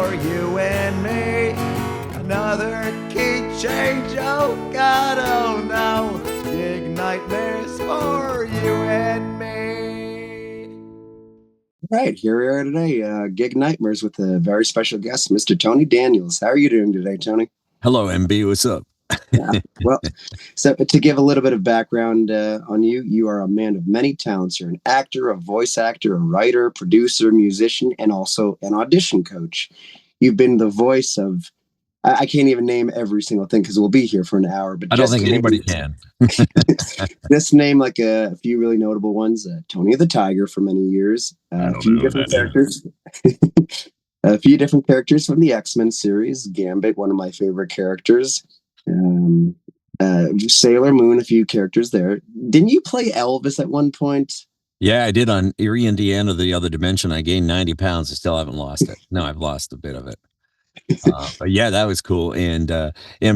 for you and me. Another key change, oh God, oh no. Gig nightmares for you and me. All right, here we are today, Gig Nightmares with a very special guest, Mr. Tony Daniels. How are you doing today, Tony? Hello, MB. What's up? Yeah, well, so to give a little bit of background on you, you are a man of many talents. You're an actor, a voice actor, a writer, producer, musician, and also an audition coach. You've been the voice of, I can't even name every single thing because we'll be here for an hour. But I don't think anybody can. Just name like a few really notable ones. Tony the Tiger for many years. A few different characters. A few different characters from the X-Men series. Gambit, one of my favorite characters. Sailor Moon, a few characters there. Didn't you play Elvis at one point? Yeah, I did on Erie, Indiana, the other dimension. I gained 90 pounds. I still haven't lost it. No, I've lost a bit of it. But yeah, that was cool. And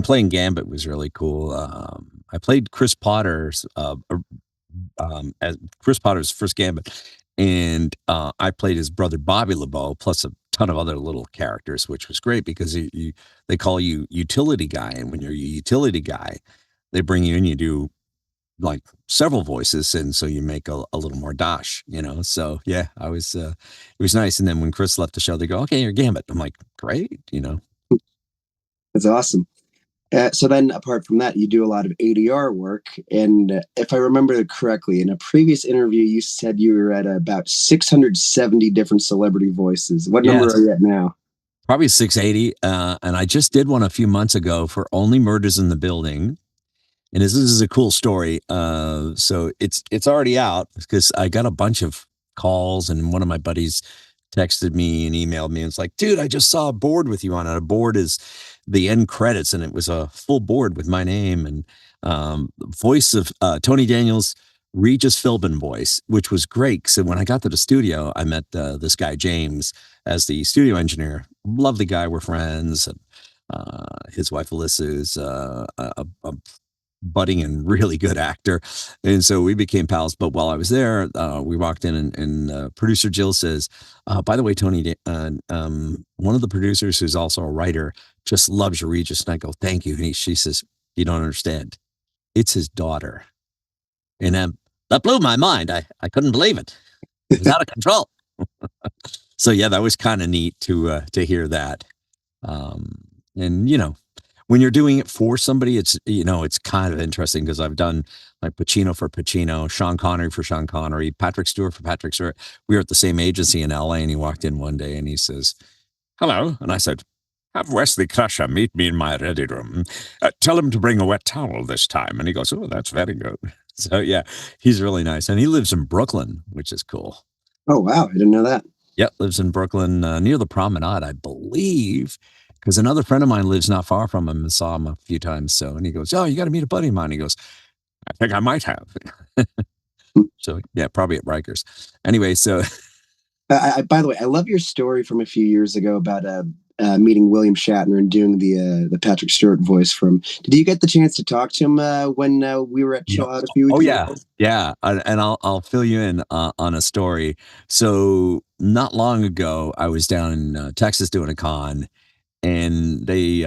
playing Gambit was really cool. I played Chris Potter's as Chris Potter's first Gambit, and I played his brother Bobby LeBeau, plus a ton of other little characters, which was great because they call you utility guy, and when you're a utility guy, they bring you in, you do like several voices, and so you make a little more dash, So yeah, I was it was nice. And then when Chris left the show, they go, "Okay, you're Gambit." I'm like, "Great," That's awesome. So then, apart from that, you do a lot of ADR work. And if I remember correctly, in a previous interview, you said you were at about 670 different celebrity voices. What number are you at now? Probably 680. And I just did one a few months ago for Only Murders in the Building. And this is a cool story. So it's already out because I got a bunch of calls, and one of my buddies texted me and emailed me and it's like, "Dude, I just saw a board with you on it." A board is the end credits, and it was a full board with my name and voice of Tony Daniels, Regis Philbin voice, which was great. So when I got to the studio, I met this guy James as the studio engineer. Lovely guy, we're friends. And his wife Alyssa is a budding and really good actor, and so we became pals. But while I was there, we walked in, and producer Jill says, "By the way, Tony, one of the producers who's also a writer just loves your Regis." And I go, "Thank you." And she says, "You don't understand. It's his daughter." And that blew my mind. I couldn't believe it. It was out of control. So yeah, that was kind of neat to hear that. And when you're doing it for somebody, it's kind of interesting because I've done like Pacino for Pacino, Sean Connery for Sean Connery, Patrick Stewart for Patrick Stewart. We were at the same agency in LA, and he walked in one day and he says, "Hello." And I said, "Have Wesley Crusher meet me in my ready room. Tell him to bring a wet towel this time." And he goes, "Oh, that's very good." So yeah, he's really nice. And he lives in Brooklyn, which is cool. Oh, wow. I didn't know that. Yep, lives in Brooklyn, near the Promenade, I believe. Because another friend of mine lives not far from him and saw him a few times. So, and he goes, "Oh, you got to meet a buddy of mine." He goes, "I think I might have." So yeah, probably at Rikers. Anyway, so. By the way, I love your story from a few years ago about meeting William Shatner and doing the Patrick Stewart voice from. Did you get the chance to talk to him when we were at Chill Out a few weeks ago? Yeah. And I'll fill you in on a story. So not long ago, I was down in Texas doing a con. And they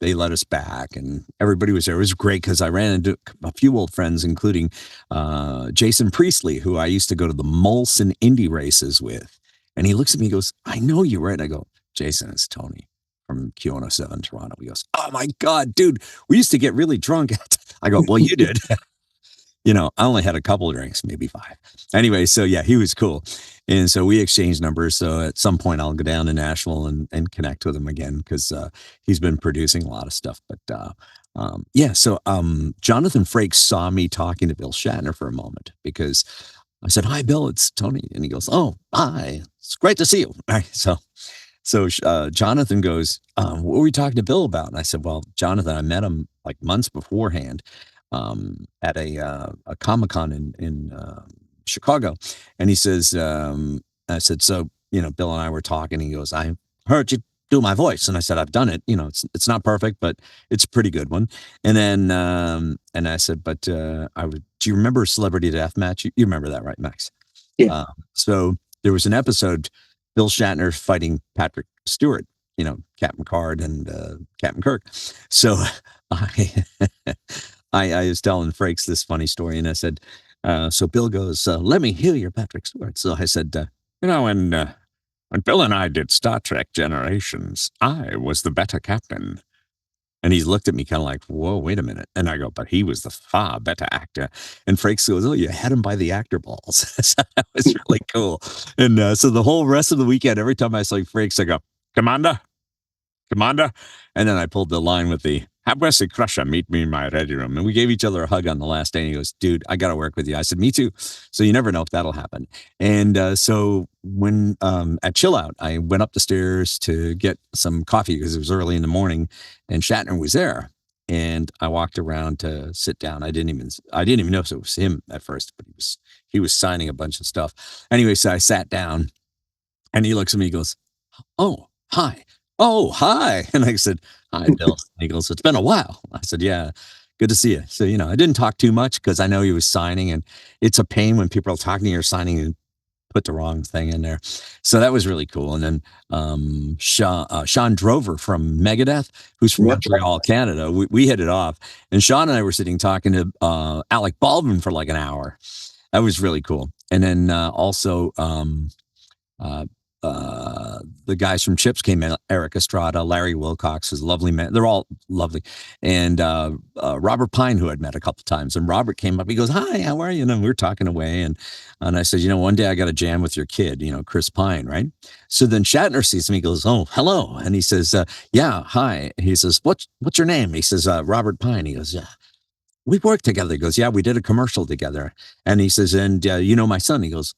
let us back, and everybody was there. It was great because I ran into a few old friends, including Jason Priestley, who I used to go to the Molson Indy races with. And he looks at me and goes, "I know you, right?" And I go, "Jason, it's Tony from Q107 Toronto." He goes, "Oh my God, dude, we used to get really drunk." I go, "Well, you did." I only had a couple of drinks, maybe 5. Anyway, so yeah, he was cool. And so we exchanged numbers. So at some point I'll go down to Nashville and connect with him again because he's been producing a lot of stuff. But so Jonathan Frakes saw me talking to Bill Shatner for a moment because I said, "Hi, Bill, it's Tony." And he goes, "Oh, hi, it's great to see you." All right, so Jonathan goes, "What were we talking to Bill about?" And I said, "Well, Jonathan, I met him like months beforehand at a Comic-Con in Chicago." And he says, I said, "So, Bill and I were talking." And he goes, "I heard you do my voice." And I said, "I've done it. It's not perfect, but it's a pretty good one." And then, and I said, "But do you remember Celebrity Deathmatch? You remember that, right, Max?" Yeah. So there was an episode, Bill Shatner fighting Patrick Stewart. Captain Card and Captain Kirk. So I, I was telling Frakes this funny story, and I said, so Bill goes, let me hear your Patrick Stewart. So I said, when Bill and I did Star Trek Generations, I was the better captain. And he looked at me kind of like, whoa, wait a minute. And I go, but he was the far better actor. And Frakes goes, oh, you had him by the actor balls. So that was really cool. And so the whole rest of the weekend, every time I saw Frakes, I go, Commander. And then I pulled the line with the, have Wesley Crusher meet me in my ready room. And we gave each other a hug on the last day. And he goes, dude, I got to work with you. I said, me too. So you never know if that'll happen. And so when at Chill Out, I went up the stairs to get some coffee because it was early in the morning and Shatner was there. And I walked around to sit down. I didn't even know if it was him at first, but he was signing a bunch of stuff. Anyway, so I sat down and he looks at me, he goes, oh, hi. Oh, hi. And I said, hi, Bill. He goes, it's been a while. I said, yeah, good to see you. So, I didn't talk too much because I know he was signing, and it's a pain when people are talking to you or signing and put the wrong thing in there. So that was really cool. And then Sean Drover from Megadeth, who's from Montreal, Canada, we hit it off. And Sean and I were sitting talking to Alec Baldwin for like an hour. That was really cool. And then also the guys from Chips came in, Eric Estrada, Larry Wilcox, is a lovely man. They're all lovely. And Robert Pine, who I'd met a couple times. And Robert came up, he goes, hi, how are you? And we were talking away. And I said, one day I got to jam with your kid, Chris Pine, right? So then Shatner sees me, he goes, oh, hello. And he says, yeah, hi. He says, what's your name? He says, Robert Pine. He goes, yeah. We worked together. He goes, yeah, we did a commercial together. And he says, and my son? He goes,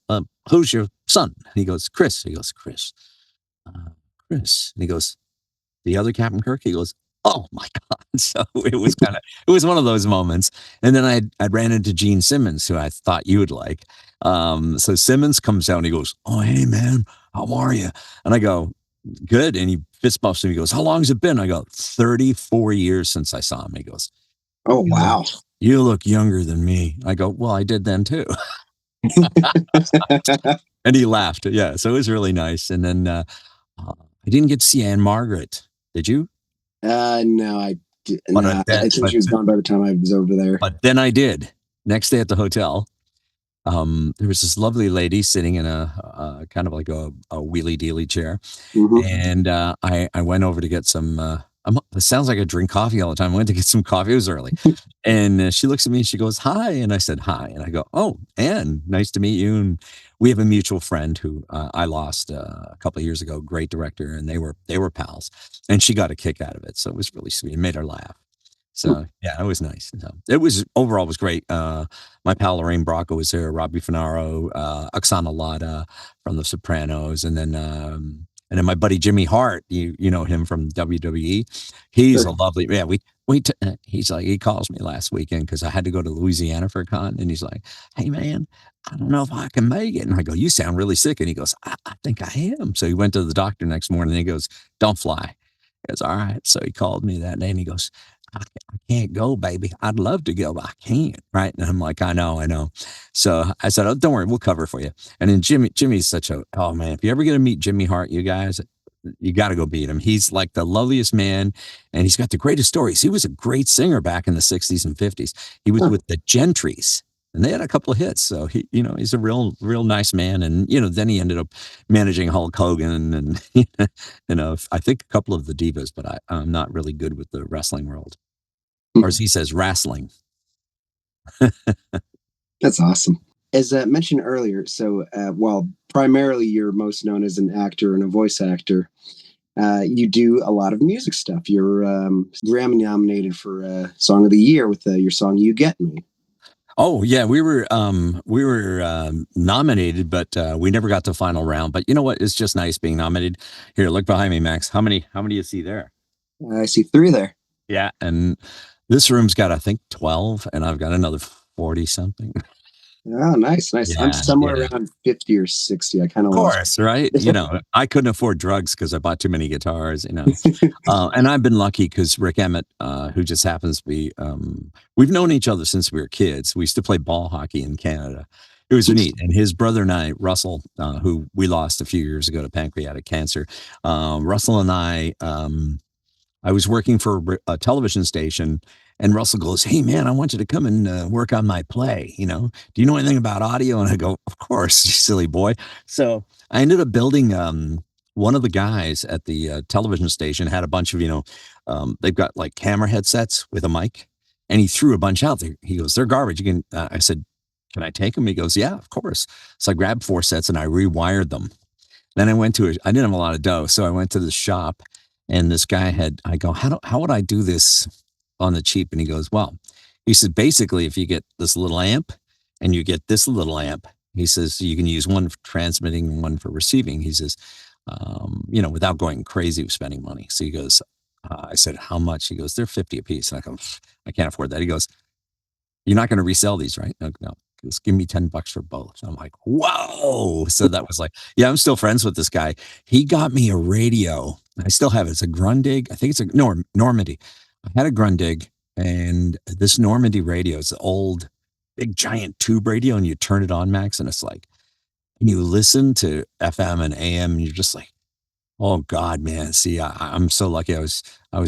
who's your son? He goes, Chris. He goes, Chris. Chris. And he goes, the other Captain Kirk? He goes, oh my God. So it was one of those moments. And then I ran into Gene Simmons, who I thought you would like. So Simmons comes out and he goes, oh, hey man, how are you? And I go, good. And he fist bumps me. He goes, how long has it been? I go, 34 years since I saw him. He goes, oh, wow. You look younger than me. I go, well, I did then too. And he laughed. Yeah. So it was really nice. And then I didn't get to see Anne Margaret. Did you? No, I didn't. I think she was gone by the time I was over there. But then I did. Next day at the hotel, there was this lovely lady sitting in a kind of like a wheelie dealy chair. Mm-hmm. And I went over to get some it sounds like I drink coffee all the time. I went to get some coffee. It was early. And she looks at me and she goes, hi. And I said, hi. And I go, oh, Anne, nice to meet you. And we have a mutual friend who I lost a couple of years ago, great director. And they were pals. And she got a kick out of it. So it was really sweet. It made her laugh. So yeah, it was nice. So it was overall was great. My pal Lorraine Bracco was there, Robbie Finaro, Oksana Lada from The Sopranos, and then my buddy Jimmy Hart, you know him from WWE. He's a lovely, yeah. He's like, he calls me last weekend because I had to go to Louisiana for a con, and he's like, hey man, I don't know if I can make it. And I go, you sound really sick. And he goes, I think I am. So he went to the doctor next morning and he goes, don't fly. He goes, all right. So he called me that day and he goes, I can't go, baby. I'd love to go, but I can't. Right. And I'm like, I know. So I said, oh, don't worry. We'll cover for you. And then Jimmy's such oh man, if you ever get to meet Jimmy Hart, you guys, you got to go meet him. He's like the loveliest man. And he's got the greatest stories. He was a great singer back in the 60s and 50s. He was with the Gentrys. And they had a couple of hits. So he's a real nice man. And, then he ended up managing Hulk Hogan and, I think a couple of the divas, but I'm not really good with the wrestling world. Or as he says, wrestling. That's awesome. As mentioned earlier, so while primarily you're most known as an actor and a voice actor, you do a lot of music stuff. You're Grammy-nominated for Song of the Year with your song "You Get Me." Oh yeah, we were nominated, but we never got to the final round. But you know what? It's just nice being nominated. Here, look behind me, Max. How many do you see there? I see 3 there. Yeah, and this room's got I think 12, and I've got another 40 something. Oh, nice. Yeah, I'm somewhere around 50 or 60. I kind of course, right? I couldn't afford drugs because I bought too many guitars, and I've been lucky because Rick Emmett, who just happens to be, we've known each other since we were kids. We used to play ball hockey in Canada. it was neat. And his brother and I, Russell, who we lost a few years ago to pancreatic cancer, Russell and I was working for a television station, and Russell goes, "Hey man, I want you to come and work on my play. Do you know anything about audio?" And I go, "Of course, you silly boy." So I ended up building. One of the guys at the television station had a bunch of, they've got like camera headsets with a mic, and he threw a bunch out there. He goes, "They're garbage. You can." I said, "Can I take them?" He goes, "Yeah, of course." So I grabbed 4 sets and I rewired them. Then I didn't have a lot of dough, so I went to the shop, and this guy I go, how would I do this on the cheap? And he goes, well, he said, basically, if you get this little amp and you get this little amp, he says, you can use one for transmitting and one for receiving. He says, without going crazy with spending money. So he goes, I said, how much? He goes, they're 50 a piece. And I go, I can't afford that. He goes, you're not going to resell these, right? No. Just give me $10 for both. I'm like, whoa. So that was like, yeah, I'm still friends with this guy. He got me a radio. I still have it. It's a Grundig. I think it's a Normandy. I had a Grundig, and this Normandy radio is the old big giant tube radio, and you turn it on, Max, and it's like, and you listen to FM and AM, and you're just like, oh God, man. See, I'm so lucky. I was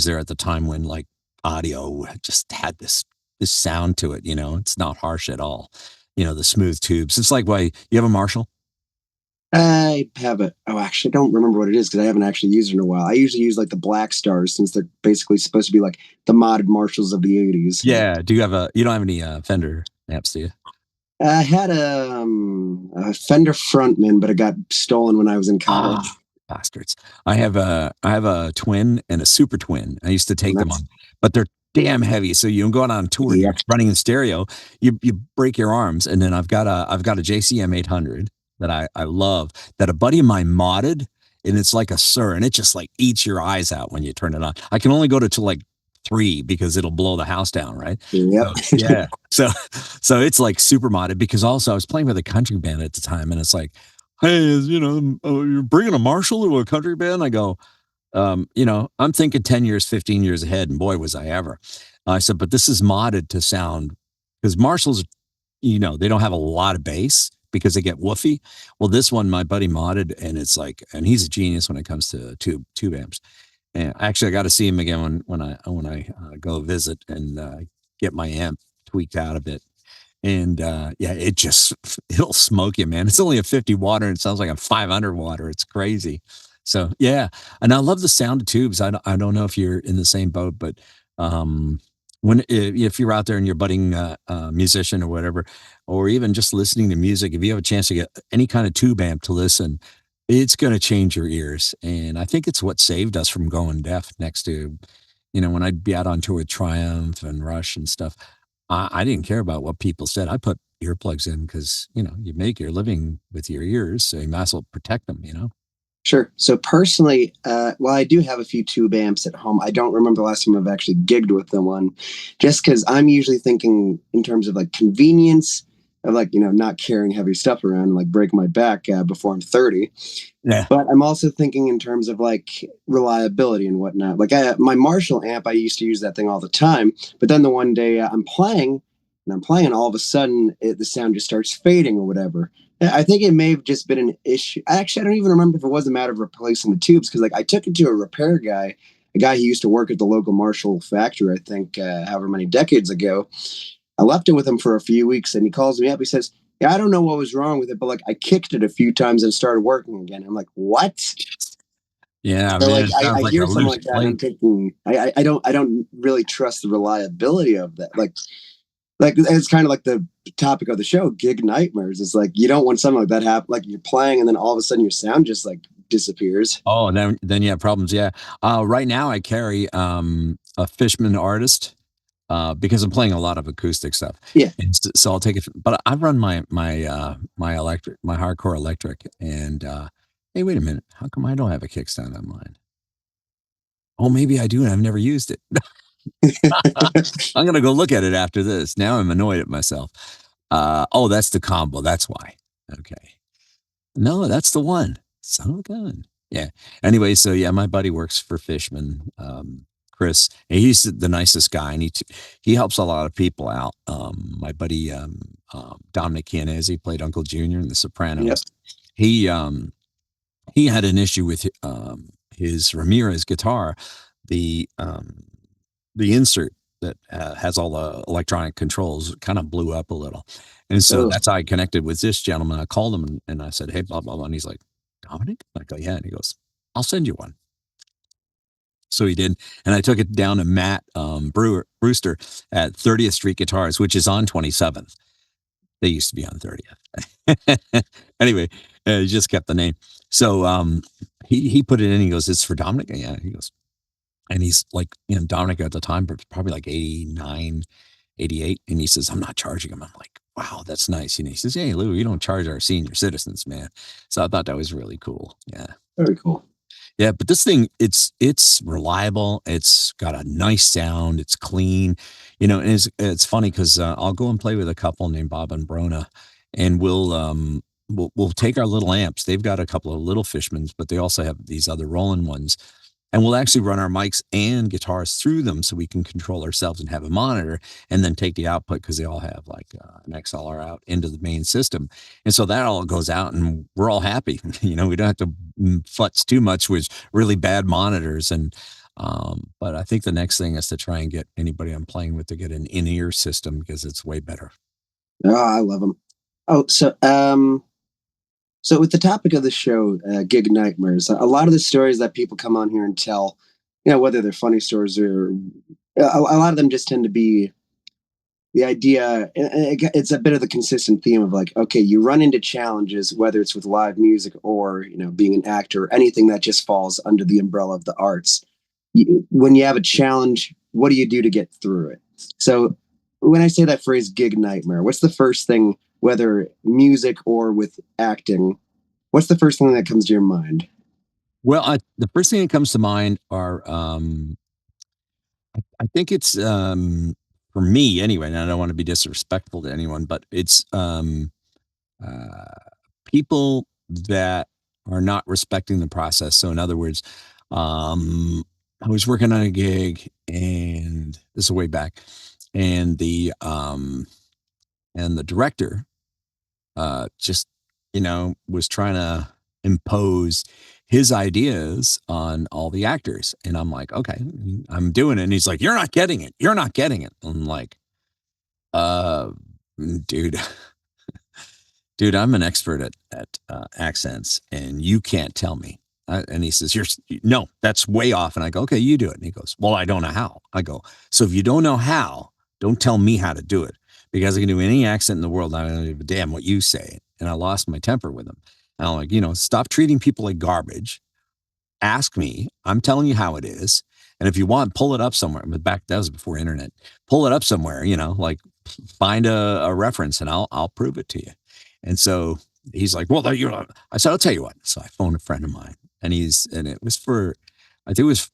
there at the time when like audio just had this sound to it. It's not harsh at all. The smooth tubes. It's like, why you have a Marshall? I have it. Oh, actually, I don't remember what it is because I haven't actually used it in a while. I usually use like the Black Stars since they're basically supposed to be like the modded Marshalls of the 80s. Yeah. You don't have any Fender amps, do you? I had a Fender Frontman, but it got stolen when I was in college. Bastards. I have a twin and a super twin. I used to take them on, but they're damn heavy. So you go out on tour, you're running in stereo, you break your arms. And then I've got a JCM 800 that I love, that a buddy of mine modded, and it's like a Sir, and it just like eats your eyes out when you turn it on. I can only go to like 3 because it'll blow the house down, right? Yep. So, yeah. So it's like super modded, because also I was playing with a country band at the time, and it's like, hey, you're bringing a Marshall to a country band? I go, I'm thinking 10 years, 15 years ahead, and boy, was I ever. I said, but this is modded to sound, because Marshalls, they don't have a lot of bass because they get woofy. Well, this one, my buddy modded, and it's like, and he's a genius when it comes to tube amps. And actually, I got to see him again when I go visit and get my amp tweaked out a bit. And it'll smoke you, man. It's only a 50 water, and it sounds like a 500 water. It's crazy. So yeah, and I love the sound of tubes. I don't know if you're in the same boat, but if you're out there and you're budding musician or whatever, or even just listening to music, if you have a chance to get any kind of tube amp to listen, it's going to change your ears. And I think it's what saved us from going deaf. Next to, when I'd be out on tour with Triumph and Rush and stuff, I didn't care about what people said. I put earplugs in because, you make your living with your ears, so you might as well protect them, Sure. So personally, while I do have a few tube amps at home, I don't remember the last time I've actually gigged with them one, just because I'm usually thinking in terms of like convenience of like, not carrying heavy stuff around and like break my back before I'm 30. Yeah. But I'm also thinking in terms of like reliability and whatnot. Like my Marshall amp, I used to use that thing all the time. But then the one day I'm playing, and all of a sudden the sound just starts fading or whatever. I think it may have just been an issue. Actually, I don't even remember if it was a matter of replacing the tubes, because like I took it to a repair guy, a guy who used to work at the local Marshall factory, I think, however many decades ago. I left it with him for a few weeks, and he calls me up. He says, yeah, I don't know what was wrong with it, but like I kicked it a few times and it started working again. I'm like, what? Yeah, so, man. Like I hear something like that, and I'm thinking, I don't really trust the reliability of that. Like it's kind of like the topic of the show, gig nightmares. It's like you don't want something like that happen. Like you're playing, and then all of a sudden your sound just like disappears. Oh, then you have problems. Yeah. Right now I carry a Fishman Artist. Because I'm playing a lot of acoustic stuff. Yeah. And so I'll take it, but I run my electric, my hardcore electric, and hey, wait a minute, how come I don't have a kickstand on mine? Oh, maybe I do, and I've never used it. I'm gonna go look at it after this. Now I'm annoyed at myself. Oh, that's the combo. That's why. Okay. No, that's the one. Son of a gun. Yeah. Anyway, so yeah, my buddy works for Fishman. Chris. And he's the nicest guy, and he helps a lot of people out. My buddy Dominic Chianese, he played Uncle Junior in The Sopranos. Yep. He had an issue with his Ramirez guitar, the insert that has all the electronic controls kind of blew up a little. And so that's how I connected with this gentleman. I called him and I said, hey, blah, blah, blah. And he's like, Dominic? I go, yeah. And he goes, I'll send you one. So he did. And I took it down to Matt Brewster at 30th Street Guitars, which is on 27th. They used to be on 30th. Anyway, he just kept the name. So he put it in. He goes, it's for Dominic? Yeah. He goes, and he's like, Dominic at the time, probably like 89, 88. And he says, I'm not charging him. I'm like, wow, that's nice. And he says, hey, Lou, you don't charge our senior citizens, man. So I thought that was really cool. Yeah. Very cool. Yeah. But this thing, it's reliable. It's got a nice sound. It's clean, and it's funny because I'll go and play with a couple named Bob and Brona, and we'll take our little amps. They've got a couple of little Fishmans, but they also have these other Roland ones. And we'll actually run our mics and guitars through them so we can control ourselves and have a monitor, and then take the output, because they all have like an XLR out into the main system. And so that all goes out and we're all happy. We don't have to futz too much with really bad monitors. And but I think the next thing is to try and get anybody I'm playing with to get an in-ear system, because it's way better. Oh, I love them. Oh, so with the topic of the show, gig nightmares, a lot of the stories that people come on here and tell, whether they're funny stories or a lot of them just tend to be the idea. It's a bit of the consistent theme of like, okay, you run into challenges, whether it's with live music or, being an actor, or anything that just falls under the umbrella of the arts. When you have a challenge, what do you do to get through it? So when I say that phrase gig nightmare, what's the first thing, whether music or with acting, what's the first thing that comes to your mind? Well, the first thing that comes to mind are, I think it's, for me anyway, and I don't want to be disrespectful to anyone, but it's people that are not respecting the process. So in other words, I was working on a gig, and this is way back, and the director just was trying to impose his ideas on all the actors, and I'm like, okay, I'm doing it, and he's like, you're not getting it, I'm like, dude dude, I'm an expert at accents, and you can't tell me. And he says, no, that's way off. And I go, okay, you do it. And he goes, well, I don't know how. I go, so if you don't know how, don't tell me how to do it, because I can do any accent in the world. I don't give a damn what you say. And I lost my temper with him. And I'm like, stop treating people like garbage. Ask me. I'm telling you how it is. And if you want, pull it up somewhere. But that was before internet. Pull it up somewhere, like find a reference, and I'll prove it to you. And so he's like, well, I said, I'll tell you what. So I phoned a friend of mine, and it was for, I think it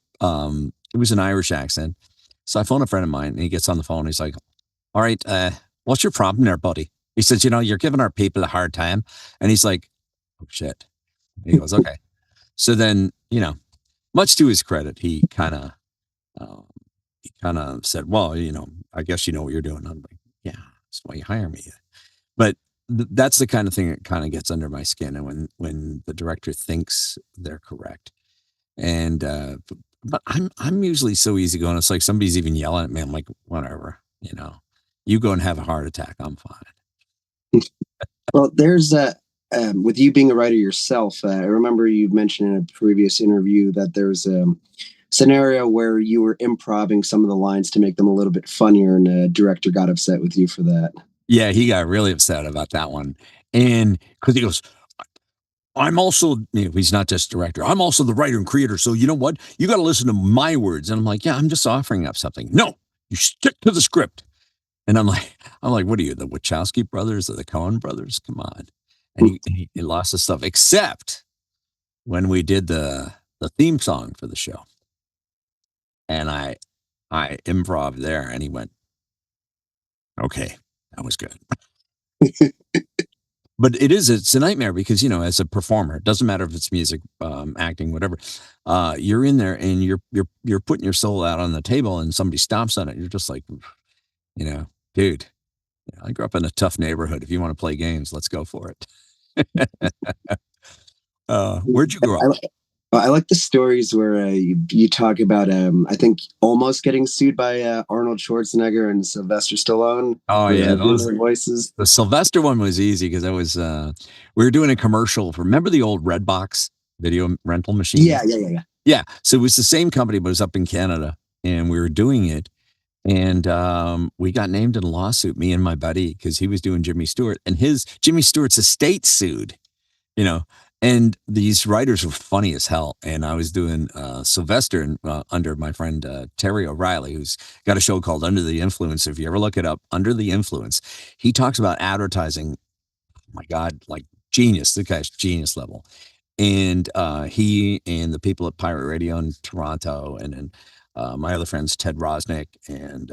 was an Irish accent. So I phoned a friend of mine, and he gets on the phone. He's like, all right, what's your problem there, buddy? He says, you're giving our people a hard time. And he's like, oh shit. And he goes, okay. So then, much to his credit, he kind of said, well, I guess you know what you're doing. I'm like, yeah, that's why you hire me. But that's the kind of thing that kind of gets under my skin. And when the director thinks they're correct, and but I'm usually so easygoing. It's like somebody's even yelling at me. I'm like, whatever, you go and have a heart attack. I'm fine. Well, there's with you being a writer yourself, I remember you mentioned in a previous interview that there's a scenario where you were improvising some of the lines to make them a little bit funnier, and the director got upset with you for that. Yeah, he got really upset about that one. And because he goes, I'm also, he's not just director, I'm also the writer and creator. So you know what? You got to listen to my words. And I'm like, yeah, I'm just offering up something. No, you stick to the script. And I'm like, what are you, the Wachowski brothers or the Coen brothers? Come on. And he lost his stuff, except when we did the theme song for the show. And I improv there, and he went, okay, that was good. But it's a nightmare because, as a performer, it doesn't matter if it's music, acting, whatever. you're in there and you're putting your soul out on the table, and somebody stomps on it. You're just like, dude, I grew up in a tough neighborhood. If you want to play games, let's go for it. Where'd you grow up? I like the stories where you talk about, I think, almost getting sued by Arnold Schwarzenegger and Sylvester Stallone. Oh, yeah. Those voices. The Sylvester one was easy because I was, we were doing a commercial. Remember the old Redbox video rental machine? Yeah. Yeah. So it was the same company, but it was up in Canada, and we were doing it. And we got named in a lawsuit, me and my buddy, because he was doing Jimmy Stewart, and Jimmy Stewart's estate sued, and these writers were funny as hell. And I was doing Sylvester under my friend Terry O'Reilly, who's got a show called Under the Influence. If you ever look it up, Under the Influence, he talks about advertising. Oh my God, like genius. The guy's genius level. And he and the people at Pirate Radio in Toronto, and then my other friends, Ted Rosnick, and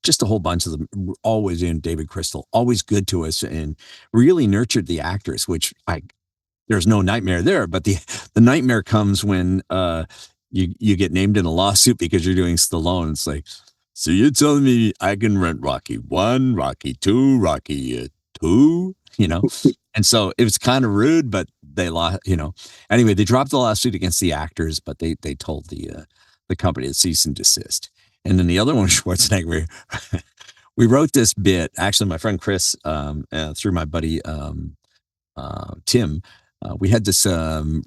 just a whole bunch of them, were always in David Crystal, always good to us, and really nurtured the actors, which there's no nightmare there, but the nightmare comes when you get named in a lawsuit because you're doing Stallone. It's like, so you're telling me I can rent Rocky 1, Rocky 2, Rocky 2, And so it was kind of rude, but they lost, Anyway, they dropped the lawsuit against the actors, but they told the company to cease and desist. And then the other one, Schwarzenegger, we wrote this bit. Actually, my friend Chris, through my buddy Tim, we had this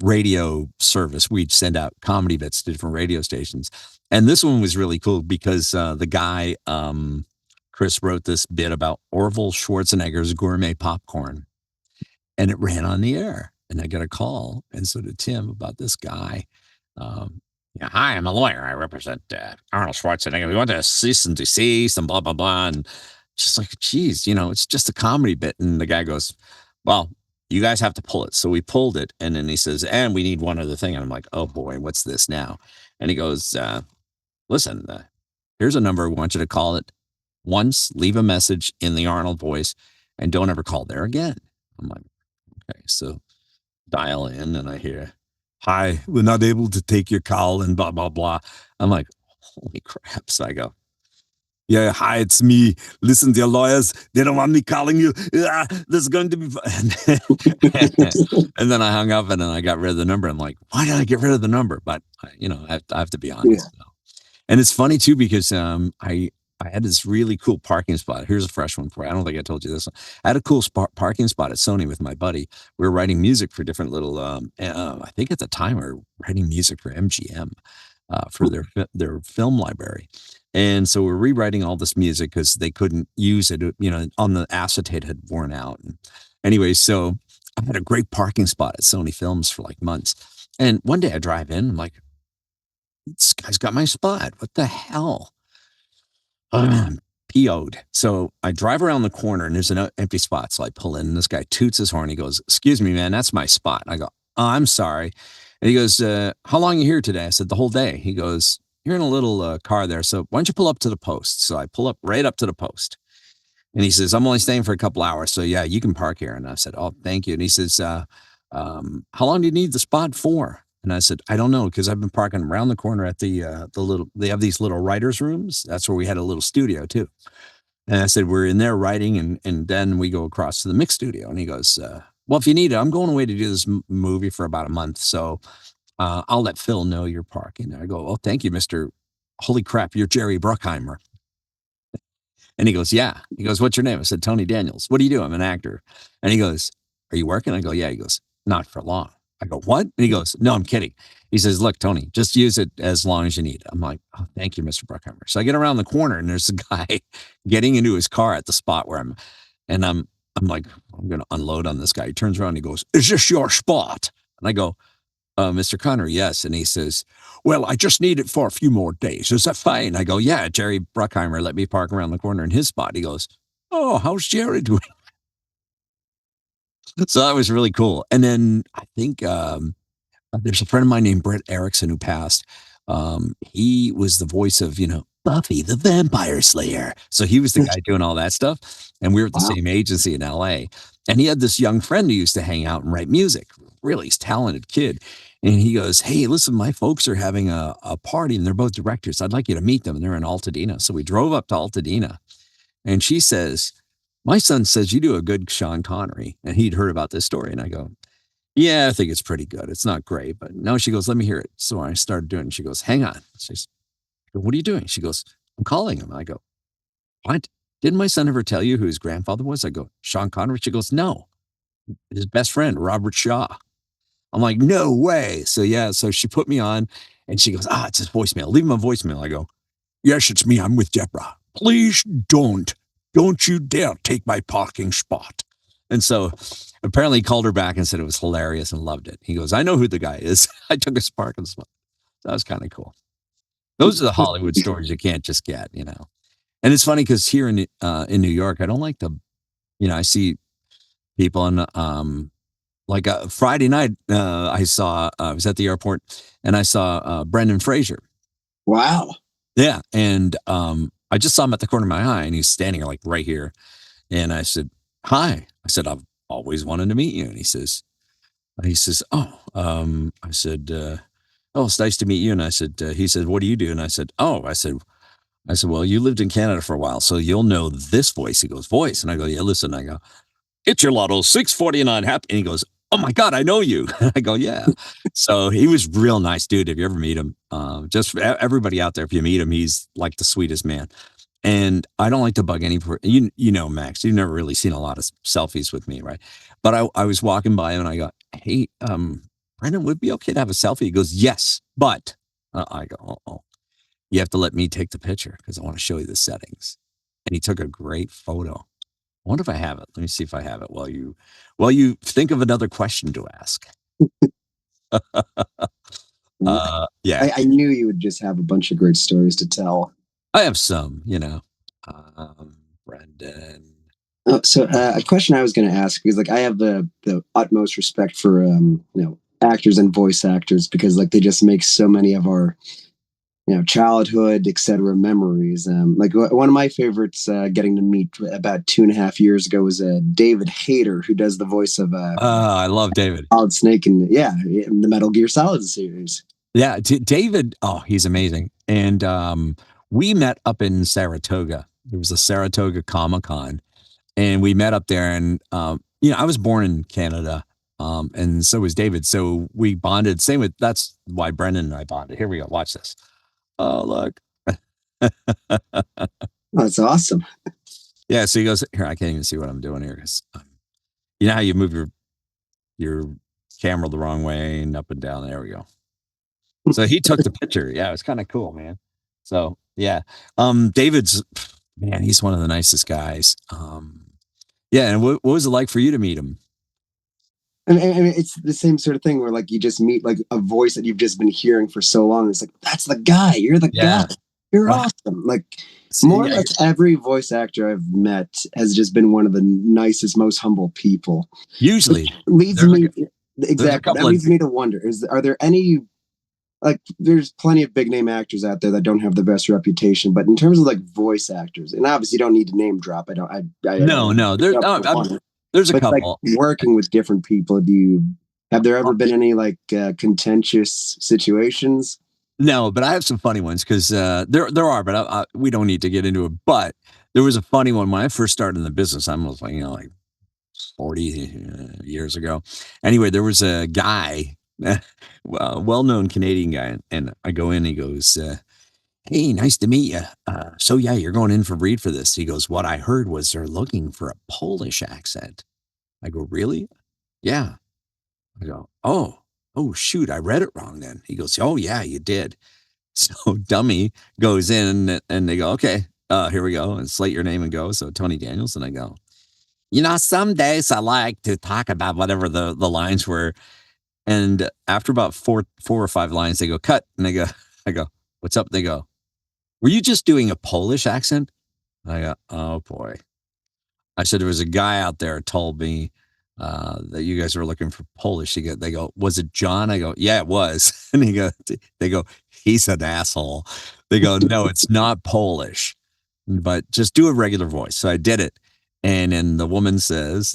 radio service. We'd send out comedy bits to different radio stations. And this one was really cool because the guy, Chris, wrote this bit about Orville Schwarzenegger's gourmet popcorn. And it ran on the air. And I got a call, and so did Tim, about this guy. Hi, I'm a lawyer. I represent Arnold Schwarzenegger. We want to cease and desist and blah, blah, blah. And just like, geez, it's just a comedy bit. And the guy goes, well, you guys have to pull it. So we pulled it. And then he says, and we need one other thing. And I'm like, oh boy, what's this now? And he goes, listen, here's a number. We want you to call it once, leave a message in the Arnold voice, and don't ever call there again. I'm like, okay, so dial in, and I hear, hi, we're not able to take your call, and blah, blah, blah. I'm like, holy crap. So I go, yeah, hi, it's me. Listen, dear lawyers, they don't want me calling you. This is going to be fun. And then I hung up, and then I got rid of the number. I'm like, why did I get rid of the number? But, I have to be honest. Yeah. And it's funny, too, because I had this really cool parking spot. Here's a fresh one for you. I don't think I told you this one. I had a cool parking spot at Sony with my buddy. We were writing music for different little, I think at the time we were writing music for MGM for their film library. And so we're rewriting all this music because they couldn't use it, on the acetate had worn out. And anyway, so I had a great parking spot at Sony Films for like months. And one day I drive in, I'm like, this guy's got my spot. What the hell? PO'd. So I drive around the corner and there's an empty spot. So I pull in and this guy toots his horn. He goes, excuse me, man, that's my spot. I go, oh, I'm sorry. And he goes, how long are you here today? I said, the whole day. He goes, you're in a little car there. So why don't you pull up to the post? So I pull up right up to the post. And he says, I'm only staying for a couple hours. So yeah, you can park here. And I said, oh, thank you. And he says, how long do you need the spot for? And I said, I don't know, because I've been parking around the corner at they have these little writers' rooms. That's where we had a little studio too. And I said, we're in there writing, and then we go across to the mix studio. And he goes, well, if you need it, I'm going away to do this movie for about a month. So I'll let Phil know you're parking. And I go, oh, thank you, Mr. Holy crap, you're Jerry Bruckheimer. And he goes, yeah. He goes, what's your name? I said, Tony Daniels. What do you do? I'm an actor. And he goes, are you working? I go, yeah. He goes, not for long. I go, what? And he goes, no, I'm kidding. He says, look, Tony, just use it as long as you need. I'm like, oh, thank you, Mr. Bruckheimer. So I get around the corner and there's a guy getting into his car at the spot where I'm like, I'm going to unload on this guy. He turns around and he goes, is this your spot? And I go, Mr. Connor, yes. And he says, well, I just need it for a few more days. Is that fine? I go, yeah, Jerry Bruckheimer let me park around the corner in his spot. He goes, oh, how's Jerry doing? So that was really cool. And then I think there's a friend of mine named Brett Erickson who passed. He was the voice of, Buffy the Vampire Slayer. So he was the guy doing all that stuff. And we were at the same agency in LA. And he had this young friend who used to hang out and write music. Really talented kid. And he goes, hey, listen, my folks are having a party and they're both directors. I'd like you to meet them. And they're in Altadena. So we drove up to Altadena and she says, my son says you do a good Sean Connery. And he'd heard about this story. And I go, yeah, I think it's pretty good. It's not great, but no, she goes, let me hear it. So I started doing it. She goes, hang on. She's, what are you doing? She goes, I'm calling him. I go, what? Didn't my son ever tell you who his grandfather was? I go, Sean Connery. She goes, no, his best friend, Robert Shaw. I'm like, no way. So yeah, so she put me on and she goes, it's his voicemail. Leave him a voicemail. I go, yes, it's me. I'm with Deborah. Please don't you dare take my parking spot. And so apparently he called her back and said it was hilarious and loved it. He goes, I know who the guy is. I took his parking spot. That was kind of cool. Those are the Hollywood stories you can't just get, you know. And it's funny because here in New York, I don't like I see people on like Friday night, I was at the airport and I saw Brendan Fraser. Wow. Yeah. And I just saw him at the corner of my eye and he's standing like right here. And I said, hi. I said, I've always wanted to meet you. And he says, I said, it's nice to meet you. And I said, he said, what do you do? And I said, I said, well, you lived in Canada for a while, so you'll know this voice. He goes, voice. And I go, yeah, listen. I go, it's your lotto 649 happy. And he goes, oh my God, I know you. I go, yeah. So he was real nice dude. If you ever meet him, just everybody out there, if you meet him, he's like the sweetest man. And I don't like to bug any, you know, Max, you've never really seen a lot of selfies with me, right? But I was walking by him and I go, hey, Brendan, would it be okay to have a selfie? He goes, yes, but I go, you have to let me take the picture because I want to show you the settings. And he took a great photo. I wonder if I have it. Let me see if I have it while you think of another question to ask. Yeah. I knew you would just have a bunch of great stories to tell. I have some, you know. Brendan. So a question I was going to ask, because like I have the utmost respect for actors and voice actors, because like they just make so many of our childhood, etc. memories. Like one of my favorites, getting to meet about 2.5 years ago, was David Hayter, who does the voice of I love David. Solid Snake in the Metal Gear Solid series. Yeah, David. Oh, he's amazing. And we met up in Saratoga. There was a Saratoga Comic-Con, and we met up there. And I was born in Canada, and so was David. So we bonded. That's why Brendan and I bonded. Here we go. Watch this. Oh, look. That's awesome. Yeah. So he goes, here, I can't even see what I'm doing here. Cause you know how you move your camera the wrong way and up and down. There we go. So he took the picture. Yeah. It was kind of cool, man. So yeah. David's, man, he's one of the nicest guys. Yeah. And what was it like for you to meet him? I mean, it's the same sort of thing where like you just meet like a voice that you've just been hearing for so long. It's like, that's the guy. You're the guy. You're awesome. Like more or less every voice actor I've met has just been one of the nicest, most humble people. Usually. Leads me to wonder, are there any, like there's plenty of big name actors out there that don't have the best reputation, but in terms of like voice actors, and obviously you don't need to name drop. There's a couple. Like working with different people, have there ever been any like contentious situations? No, but I have some funny ones because there are, but we don't need to get into it. But there was a funny one when I first started in the business. I was like 40 years ago. Anyway, there was a guy, well-known Canadian guy, and I go in. He goes, "Hey, nice to meet you. So yeah, you're going in for read for this." He goes, "What I heard was they're looking for a Polish accent." I go, "Really?" "Yeah." I go, "Oh shoot, I read it wrong then." He goes, "Oh yeah, you did." So dummy goes in and they go, "Okay, here we go, and slate your name and go." So Tony Daniels, and I go, some days I like to talk about whatever the lines were. And after about four or five lines, they go, "Cut." And I go, "What's up?" They go, "Were you just doing a Polish accent?" I go, "Oh boy." I said, "There was a guy out there told me that you guys were looking for Polish." They go, "Was it John?" I go, "Yeah, it was." And they go, "He's an asshole." They go, "No, it's not Polish, but just do a regular voice." So I did it. And then the woman says,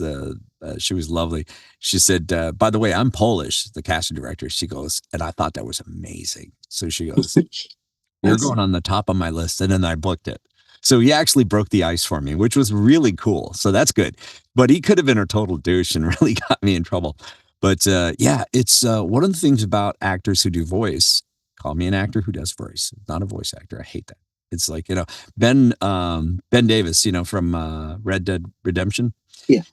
She was lovely. She said, by the way, I'm Polish, the casting director. She goes, and I thought that was amazing. So she goes, you're Nice. going on the top of my list. And then I booked it. So he actually broke the ice for me, which was really cool. So that's good. But he could have been a total douche and really got me in trouble. But yeah, it's one of the things about actors who do voice. Call me an actor who does voice, not a voice actor. I hate that. It's like, Ben Davis, from Red Dead Redemption. Yeah.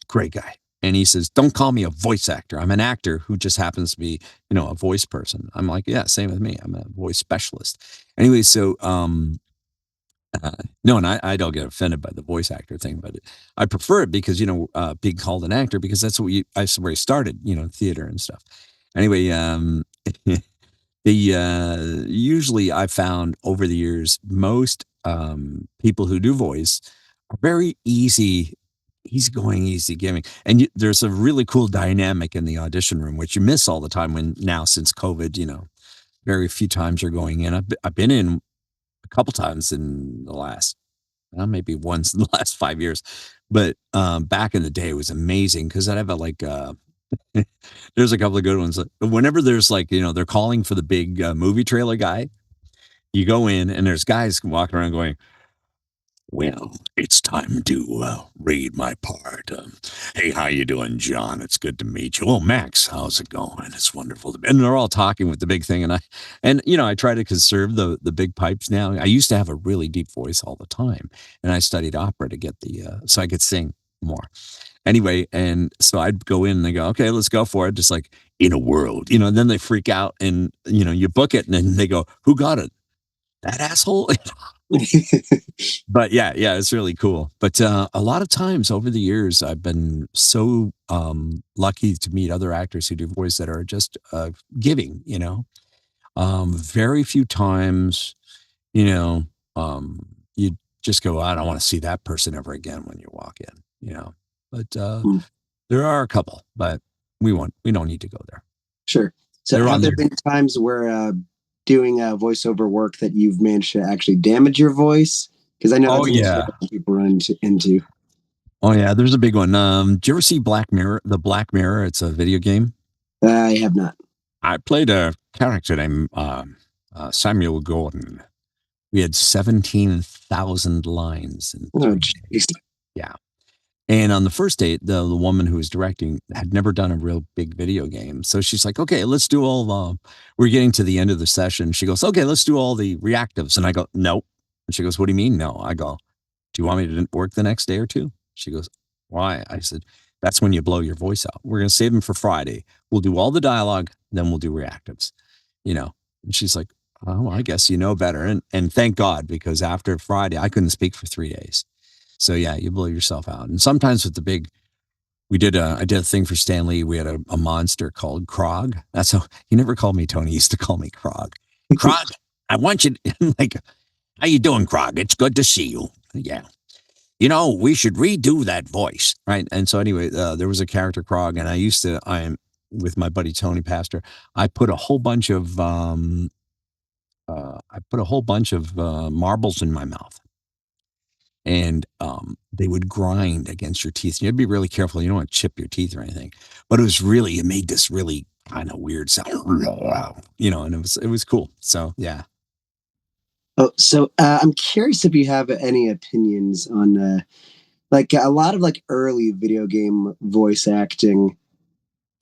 Great guy. And he says, don't call me a voice actor. I'm an actor who just happens to be, a voice person. I'm like, yeah, same with me. I'm a voice specialist. Anyway, so no, and I don't get offended by the voice actor thing, but I prefer it because, being called an actor, because that's that's where I started, theater and stuff. Anyway, usually I found over the years, most people who do voice are very easygoing, easy giving. And there's a really cool dynamic in the audition room, which you miss all the time since COVID, very few times you're going in. I've been in a couple times in the last, maybe once in the last 5 years, but back in the day it was amazing because I'd have there's a couple of good ones. Whenever there's they're calling for the big movie trailer guy, you go in and there's guys walking around going, well, it's time to read my part. Hey, how you doing, John? It's good to meet you. Oh, Max, how's it going? It's wonderful. And they're all talking with the big thing. And I try to conserve the big pipes now. I used to have a really deep voice all the time. And I studied opera to get so I could sing more. Anyway, and so I'd go in and they go, okay, let's go for it. Just like in a world, and then they freak out and, you book it and then they go, who got it? That asshole? But yeah, it's really cool. But a lot of times over the years, I've been so lucky to meet other actors who do voice that are just giving, very few times, you just go, I don't want to see that person ever again when you walk in, but there are a couple, but we don't need to go there. Sure. So have there been times where doing voiceover work that you've managed to actually damage your voice? Because I know that's what people run into. Oh yeah, there's a big one. Did you ever see Black Mirror? The Black Mirror. It's a video game. I have not. I played a character named Samuel Gordon. We had 17,000 lines. Oh, geez. Yeah. And on the first date, the woman who was directing had never done a real big video game. So she's like, okay, let's do all, we're getting to the end of the session. She goes, okay, let's do all the reactives. And I go, nope. And she goes, what do you mean? No. I go, do you want me to work the next day or two? She goes, why? I said, that's when you blow your voice out. We're going to save them for Friday. We'll do all the dialogue, then we'll do reactives, And she's like, oh, I guess you know better. And thank God, because after Friday, I couldn't speak for 3 days. So yeah, you blow yourself out. And sometimes with the big, I did a thing for Stan Lee. We had a monster called Krog. That's how he never called me Tony. He used to call me Krog. Krog, I want you to, like, how you doing, Krog? It's good to see you. Yeah. We should redo that voice. Right. And so anyway, there was a character Krog, and I am with my buddy, Tony Pastor. I put a whole bunch of, marbles in my mouth. And they would grind against your teeth. You had to be really careful. You don't want to chip your teeth or anything. But it made this really kind of weird sound, and it was cool. So yeah. Oh, so I'm curious if you have any opinions on like a lot of like early video game voice acting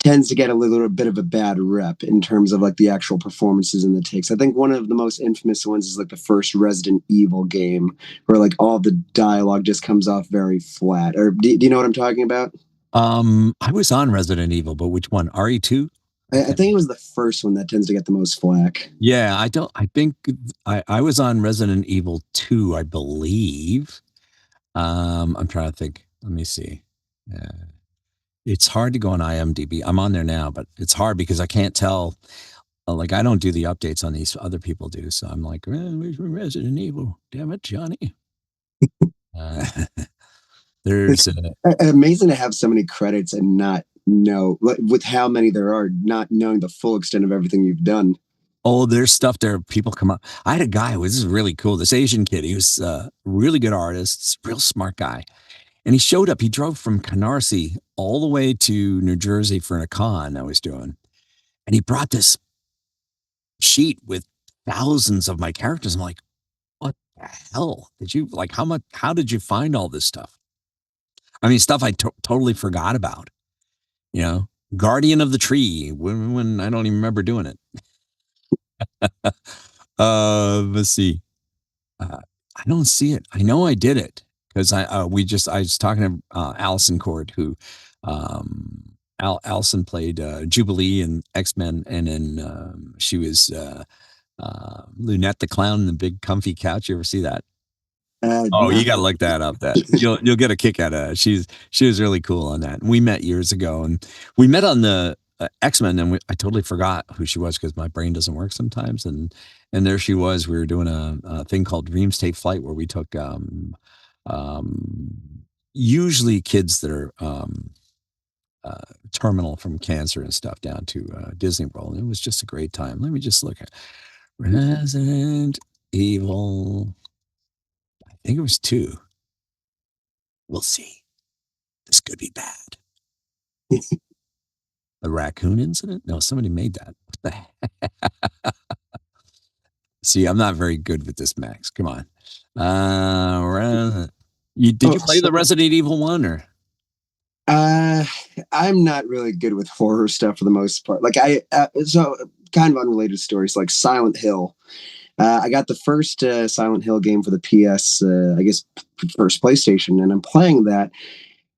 tends to get a little bit of a bad rep in terms of like the actual performances and the takes. I think one of the most infamous ones is like the first Resident Evil game where like all the dialogue just comes off very flat. Or do you know what I'm talking about? I was on Resident Evil, but which one? RE2? I think it was the first one that tends to get the most flack. Yeah, I think I was on Resident Evil 2, I believe. I'm trying to think. Let me see. It's hard to go on IMDb. I'm on there now, but it's hard because I can't tell. Like, I don't do the updates on these, other people do. So I'm like, where's Resident Evil? Damn it, Johnny. There's amazing to have so many credits and not know, with how many there are, not knowing the full extent of everything you've done. Oh, there's stuff there. People come up. I had a guy this is really cool. This Asian kid, he was a really good artist, real smart guy. And he showed up. He drove from Canarsie all the way to New Jersey for a con I was doing. And he brought this sheet with thousands of my characters. I'm like, what the hell? Did you like how did you find all this stuff? I mean, stuff I totally forgot about, you know, Guardian of the Tree when I don't even remember doing it. Let's see. I don't see it. I know I did it because I was talking to Allison Cord, who Allison played Jubilee in X-Men, and then she was Lunette the Clown in the Big Comfy Couch. You ever see that? Oh, you got to look that up. That you'll get a kick out of it. She was really cool on that. And we met years ago, and we met on the X-Men, and I totally forgot who she was because my brain doesn't work sometimes. And there she was. We were doing a thing called Dreams Take Flight, where we took usually kids that are terminal from cancer and stuff down to Disney World. And it was just a great time. Let me just look at Resident Evil. I think it was 2. We'll see. This could be bad. The raccoon incident? No, somebody made that. What the heck? See, I'm not very good with this, Max. Come on. Did you play the Resident Evil 1 or? I'm not really good with horror stuff for the most part. Like so kind of unrelated stories like Silent Hill. I got the first Silent Hill game for the PS, I guess first PlayStation, and I'm playing that.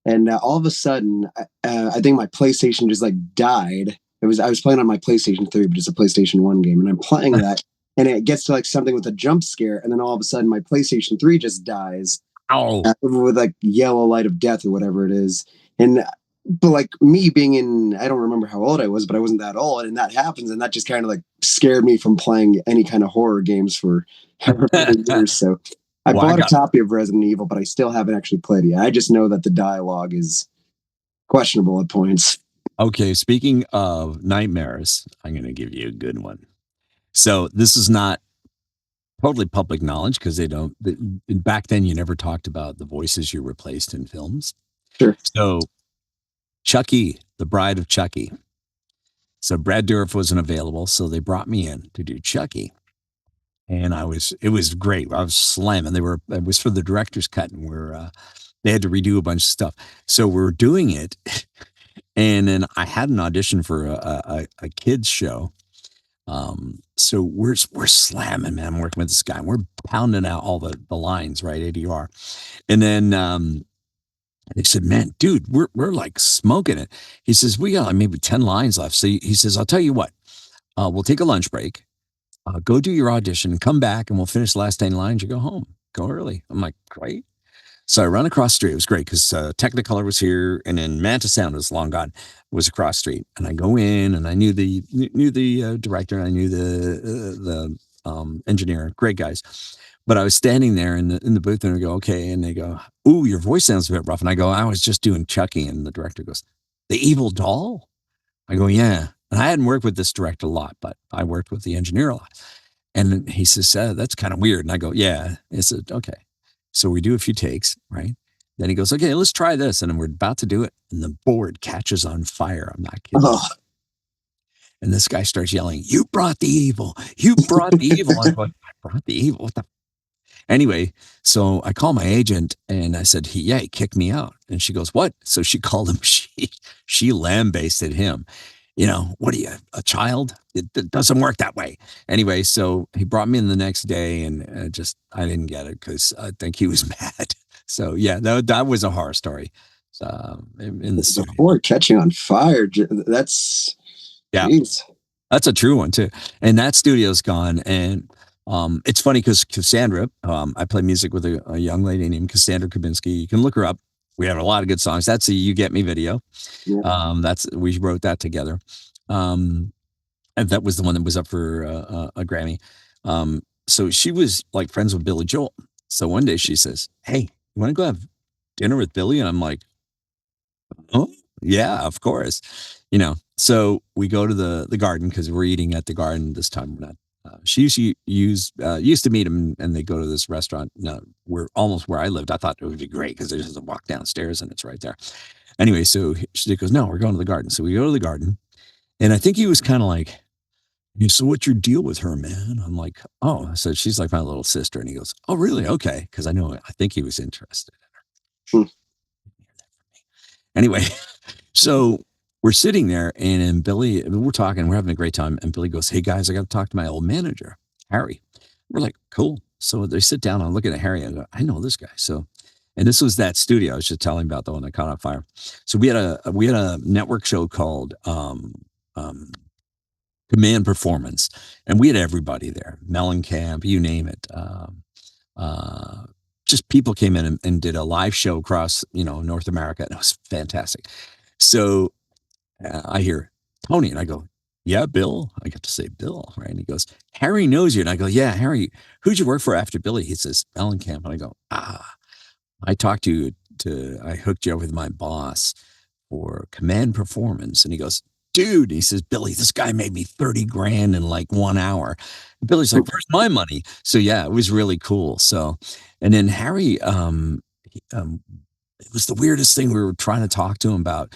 And all of a sudden, I think my PlayStation just like died. I was playing on my PlayStation 3, but it's a PlayStation 1 game, and I'm playing that, and it gets to like something with a jump scare, and then all of a sudden, my PlayStation 3 just dies with like yellow light of death or whatever it is. But like me being in, I don't remember how old I was, but I wasn't that old, and that happens, and that just kind of like scared me from playing any kind of horror games for years. So I bought a copy of Resident Evil, but I still haven't actually played it yet. I just know that the dialogue is questionable at points. Okay, speaking of nightmares, I'm going to give you a good one. So this is not totally public knowledge because back then you never talked about the voices you replaced in films. Sure. So Chucky, the Bride of Chucky. So Brad Dourif wasn't available, so they brought me in to do Chucky. And it was great. I was slamming. It was for the director's cut, and they had to redo a bunch of stuff. So we're doing it. And then I had an audition for a kids show. So we're slamming, man. I'm working with this guy, and we're pounding out all the lines, right? ADR. And then they said, man, dude, we're like smoking it. He says, we got maybe 10 lines left. So he says, I'll tell you what, we'll take a lunch break. Go do your audition, come back, and we'll finish the last 10 lines. You go home, go early. I'm like, great. So I run across the street. It was great because Technicolor was here, and then Manta Sound was long gone. Was across the street, and I go in, and I knew the director, and I knew the engineer. Great guys. But I was standing there in the booth, and I go, okay, and they go, ooh, your voice sounds a bit rough. And I go, I was just doing Chucky, and the director goes, the evil doll? I go, yeah. And I hadn't worked with this director a lot, but I worked with the engineer a lot. And he says, that's kind of weird. And I go, yeah. It's okay. So we do a few takes, right? Then he goes, okay, let's try this. And we're about to do it. And the board catches on fire. I'm not kidding. Oh. And this guy starts yelling, you brought the evil. You brought the evil. I'm going, I brought the evil. What the? Anyway, so I call my agent and I said, he kicked me out. And she goes, what? So she called him. She lambasted him. You know, what are you, a child? It doesn't work that way. Anyway, so he brought me in the next day, and I didn't get it because I think he was mad. So yeah, that was a horror story. In the studio. The board catching on fire. That's geez. That's a true one too. And that studio's gone. And it's funny because Cassandra, I play music with a young lady named Cassandra Kubinski. You can look her up. We have a lot of good songs. That's a You Get Me video. Yeah. We wrote that together. And that was the one that was up for a Grammy. So she was like friends with Billy Joel. So one day she says, hey, you want to go have dinner with Billy? And I'm like, oh, yeah, of course. You know, so we go to the garden because we're eating at the garden this time. We're not She used to meet him, and they go to this restaurant. We're almost where I lived. I thought it would be great because there's just a walk downstairs and it's right there. Anyway, so she goes, "No, we're going to the garden." So we go to the garden, and I think he was kind of like, "Yeah, so what's your deal with her, man?" I'm like, "Oh," I said, "She's like my little sister." And he goes, "Oh, really? Okay," because I think he was interested in Hmm. her. Anyway, so we're sitting there, and Billy, we're talking, we're having a great time, and Billy goes, "Hey guys, I got to talk to my old manager, Harry." We're like, "Cool." So they sit down. I'm looking at Harry. I go, "I know this guy." So, and this was that studio I was just telling about, the one that caught on fire. So we had a network show called um, Command Performance, and we had everybody there, Mellencamp, you name it. Uh, just people came in and did a live show across, North America, and it was fantastic. So I hear Tony, and I go, "Yeah, Bill." I get to say Bill, right? And he goes, "Harry knows you." And I go, "Yeah, Harry, who'd you work for after Billy?" He says, "Mellencamp." And I go, I talked I hooked you up with my boss for Command Performance. And he goes, "Dude," he says, "Billy, this guy made me 30 grand in like 1 hour." And Billy's like, "Where's my money?" So yeah, it was really cool. So, and then Harry, it was the weirdest thing. We were trying to talk to him about,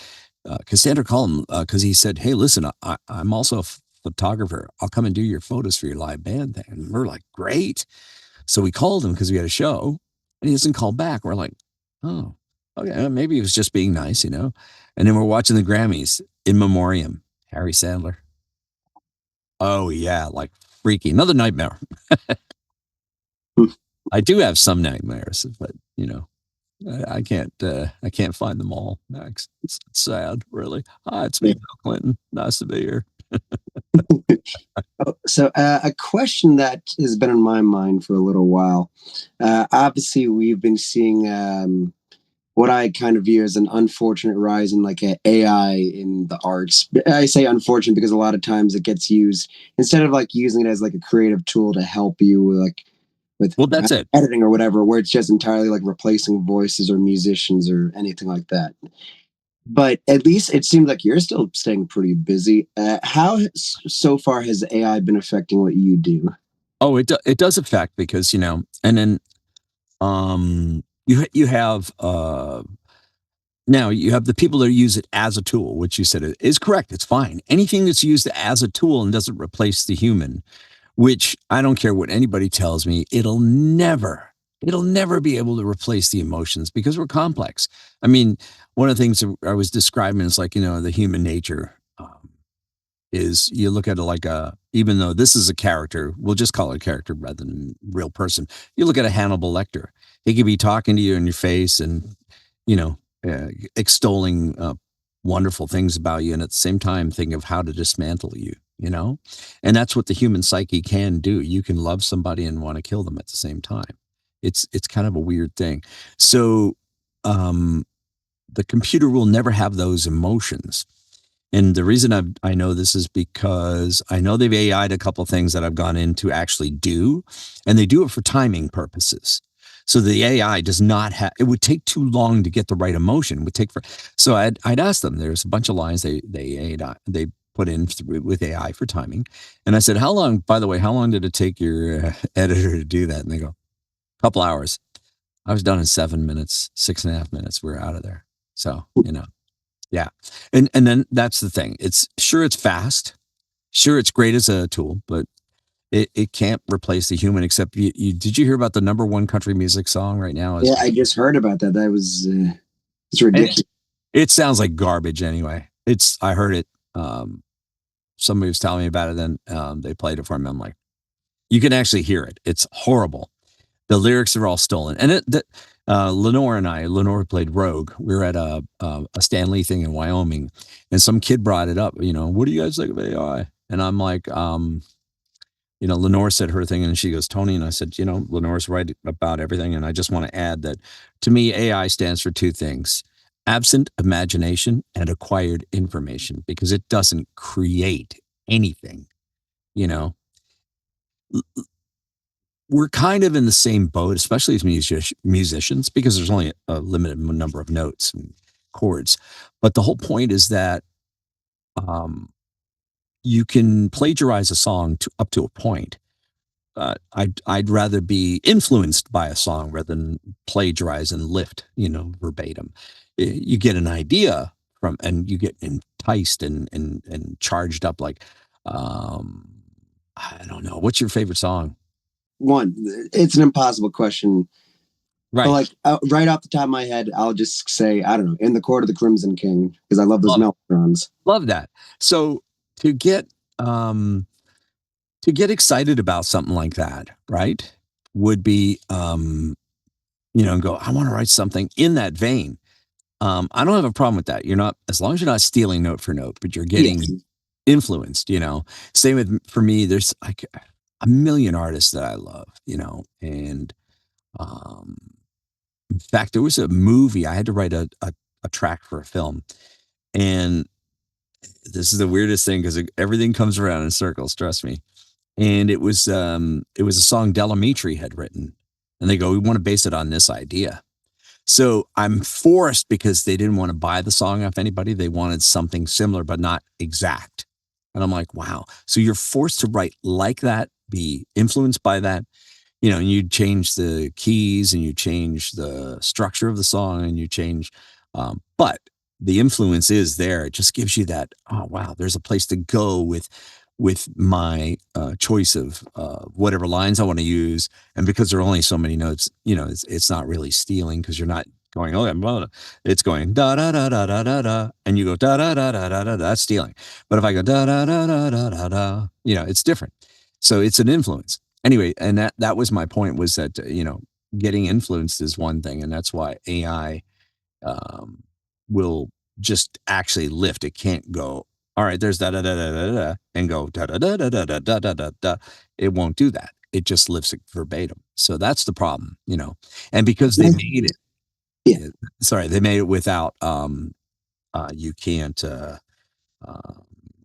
Cassandra called him, because he said, "Hey, listen, I'm also a photographer. I'll come and do your photos for your live band thing." And we're like, "Great." So we called him because we had a show, and he doesn't call back. We're like, "Oh, okay, maybe he was just being nice." And then we're watching the Grammys in memoriam, Harry Sandler. Oh yeah, like freaky. Another nightmare. Hmm. I do have some nightmares, but I can't find them all, Max. It's sad, really. Hi, it's me, Yeah. Bill Clinton. Nice to be here. So, a question that has been on my mind for a little while. Obviously, we've been seeing what I kind of view as an unfortunate rise in like AI in the arts. I say unfortunate because a lot of times it gets used instead of like using it as like a creative tool to help you with Well, that's it. editing or whatever, where it's just entirely like replacing voices or musicians or anything like that. But at least it seems like you're still staying pretty busy. How so far has AI been affecting what you do? Oh, it does affect because and then you have now you have the people that use it as a tool, which you said is correct. It's fine. Anything that's used as a tool and doesn't replace the human, which I don't care what anybody tells me, it'll never be able to replace the emotions because we're complex. I mean, one of the things that I was describing is like, the human nature, is you look at it like even though this is a character, we'll just call it a character rather than real person. You look at a Hannibal Lecter. He could be talking to you in your face and, you know, extolling wonderful things about you. And at the same time, think of how to dismantle you. And that's what the human psyche can do. You can love somebody and want to kill them at the same time. It's kind of a weird thing. So, the computer will never have those emotions. And the reason I know this is because I know they've AI'd a couple of things that I've gone in to actually do, and they do it for timing purposes. So the AI does not have, it would take too long to get the right emotion. It would take so I'd ask them, there's a bunch of lines they put in with AI for timing. And I said, by the way, how long did it take your editor to do that? And they go, a couple hours. I was done in 7 minutes, 6.5 minutes. We're out of there. So, yeah. And then that's the thing. It's fast. Sure, it's great as a tool, but it can't replace the human except did you hear about the number one country music song right now? Yeah, I just heard about that. That was it's And ridiculous. it sounds like garbage anyway. I heard it. Somebody was telling me about it. Then they played it for me. I'm like, you can actually hear it. It's horrible. The lyrics are all stolen. And Lenore played Rogue. We were at a Stan Lee thing in Wyoming, and some kid brought it up. What do you guys think of AI? And I'm like, Lenore said her thing, and she goes, Tony, and I said, Lenore's right about everything, and I just want to add that to me, AI stands for two things: absent imagination and acquired information, because it doesn't create anything. You know, we're kind of in the same boat, especially as musicians, because there's only a limited number of notes and chords. But the whole point is that you can plagiarize a song up to a point. I'd rather be influenced by a song rather than plagiarize and lift, verbatim. You get an idea from, and you get enticed and charged up. Like, I don't know. What's your favorite song? One, it's an impossible question. Right. But like right off the top of my head, I'll just say, I don't know, In the Court of the Crimson King, because I love those melodrons. Love that. So to get excited about something like that, right, would be go, I want to write something in that vein. I don't have a problem with that. You're not, as long as you're not stealing note for note, but you're getting influenced, Same with, for me, there's like a million artists that I love, and in fact, there was a movie, I had to write a track for a film, and this is the weirdest thing because everything comes around in circles, trust me. And it was a song Delamitri had written, and they go, we want to base it on this idea. So I'm forced, because they didn't want to buy the song off anybody. They wanted something similar, but not exact. And I'm like, wow. So you're forced to write like that, be influenced by that, and you change the keys and you change the structure of the song and you change, but the influence is there. It just gives you that, oh, wow, there's a place to go with my choice of whatever lines I want to use. And because there are only so many notes, it's not really stealing, because you're not going, oh, blah, it's going da da da da da da da, and you go da da da da da da. That's stealing. But if I go da da da da da da da, it's different. So it's an influence anyway. And that was my point, was that getting influenced is one thing, and that's why AI will just actually lift. It can't go, all right, there's da da da da da da, and go da da da da da da da da da da. It won't do that. It just lifts it verbatim. So that's the problem, And because they made it, they made it without you can't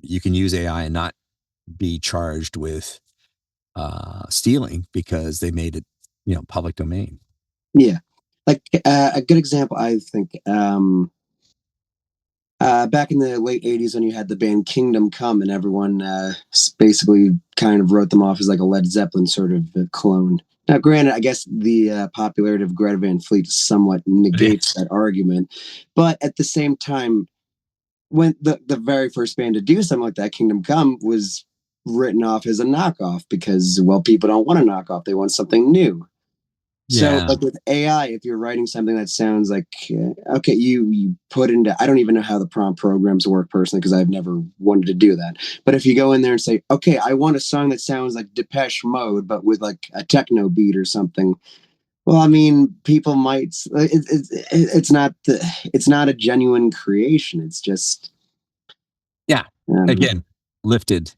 you can use AI and not be charged with stealing, because they made it, public domain. Yeah, like a good example, I think. Back in the late 80s, when you had the band Kingdom Come, and everyone basically kind of wrote them off as like a Led Zeppelin sort of clone. Now, granted, I guess the popularity of Greta Van Fleet somewhat negates that argument. But at the same time, when the very first band to do something like that, Kingdom Come, was written off as a knockoff because, well, people don't want a knockoff. They want something new. So, like with AI, if you're writing something that sounds like, okay, you put into, I don't even know how the prompt programs work personally, because I've never wanted to do that. But if you go in there and say, okay, I want a song that sounds like Depeche Mode, but with like a techno beat or something. Well, I mean, people might, it's not a genuine creation. It's just. Yeah. Again, lifted.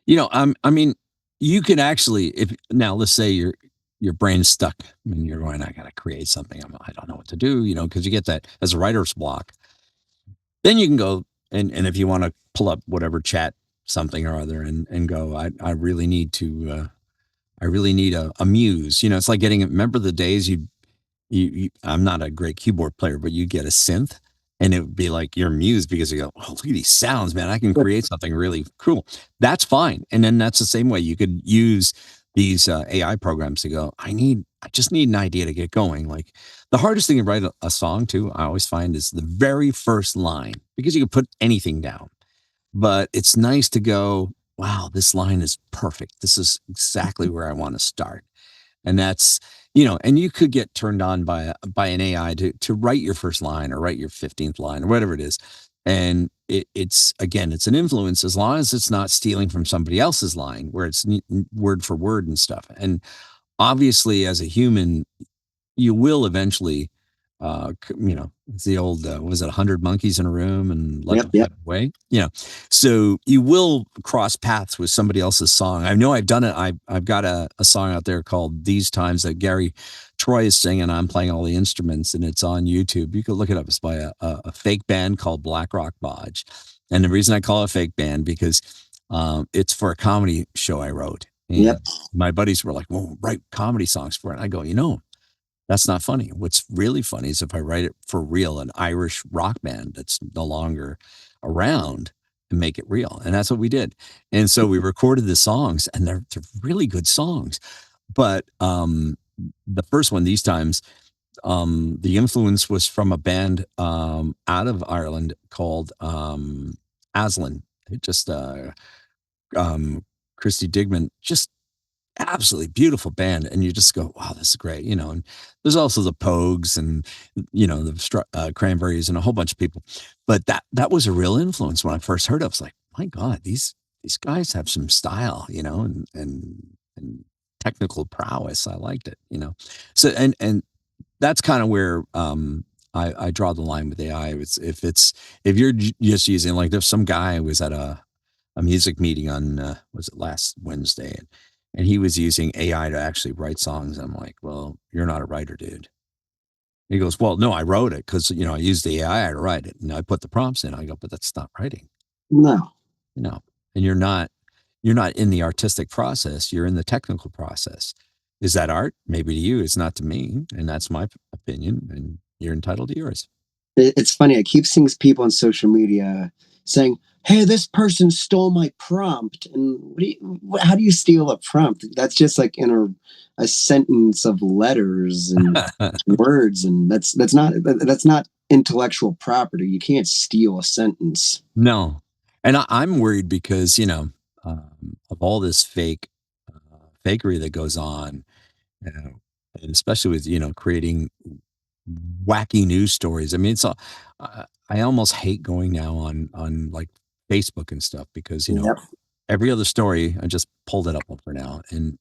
I mean, you can actually, if now let's say your brain's stuck. I mean, you're going, I got to create something. I don't know what to do, because you get that as a writer's block. Then you can go and if you want to pull up whatever chat something or other and go, I really need to, I really need a muse. It's like remember the days you I'm not a great keyboard player, but you get a synth and it would be like your muse, because you go, oh, look at these sounds, man. I can create something really cool. That's fine. And then that's the same way you could use these AI programs to go, I just need an idea to get going. Like the hardest thing to write a song to, I always find, is the very first line, because you can put anything down, but it's nice to go, wow, this line is perfect. This is exactly where I want to start. And that's, and you could get turned on by an AI to write your first line or write your 15th line or whatever it is. And it's an influence, as long as it's not stealing from somebody else's line where it's word for word and stuff. And obviously, as a human, you will eventually, it's the old, was it 100 monkeys in a room and let them get away? So you will cross paths with somebody else's song. I know I've done it. I've got a song out there called These Times that Gary Troy is singing. I'm playing all the instruments, and it's on YouTube. You could look it up. It's by a fake band called Black Rock Bodge. And the reason I call it a fake band, because it's for a comedy show I wrote. And my buddies were like, well, write comedy songs for it. And I go, that's not funny. What's really funny is if I write it for real, an Irish rock band that's no longer around, and make it real. And that's what we did. And so we recorded the songs, and they're really good songs. But the first one, These Times, the influence was from a band out of Ireland called Aslan. It just Christy Digman, just absolutely beautiful band, and you just go, wow, this is great, you know. And there's also the Pogues, and you know, the Cranberries, and a whole bunch of people. But that was a real influence. When I first heard it, I was like, my God, these guys have some style, you know, and technical prowess. I liked it, you know. So and that's kind of where I draw the line with AI. If you're just using, like, there's some guy who was at a music meeting on was it last Wednesday, and he was using AI to actually write songs. I'm like, well, you're not a writer, dude. He goes, well, no, I wrote it because, you know, I used the AI to write it, and I put the prompts in. I go, but that's not writing, No. you know. And you're not in the artistic process. You're in the technical process. Is that art? Maybe to you, it's not to me, and that's my opinion, and you're entitled to yours. It's funny. I keep seeing people on social media saying, "Hey, this person stole my prompt." And how do you steal a prompt? That's just like in a sentence of letters and words, and that's not intellectual property. You can't steal a sentence. No, and I'm worried because, you know, of all this fakery that goes on, you know, and especially with, you know, creating wacky news stories. I mean, it's all, I almost hate going now on like Facebook and stuff, because, you know, Yep. every other story, I just pulled it up for now, and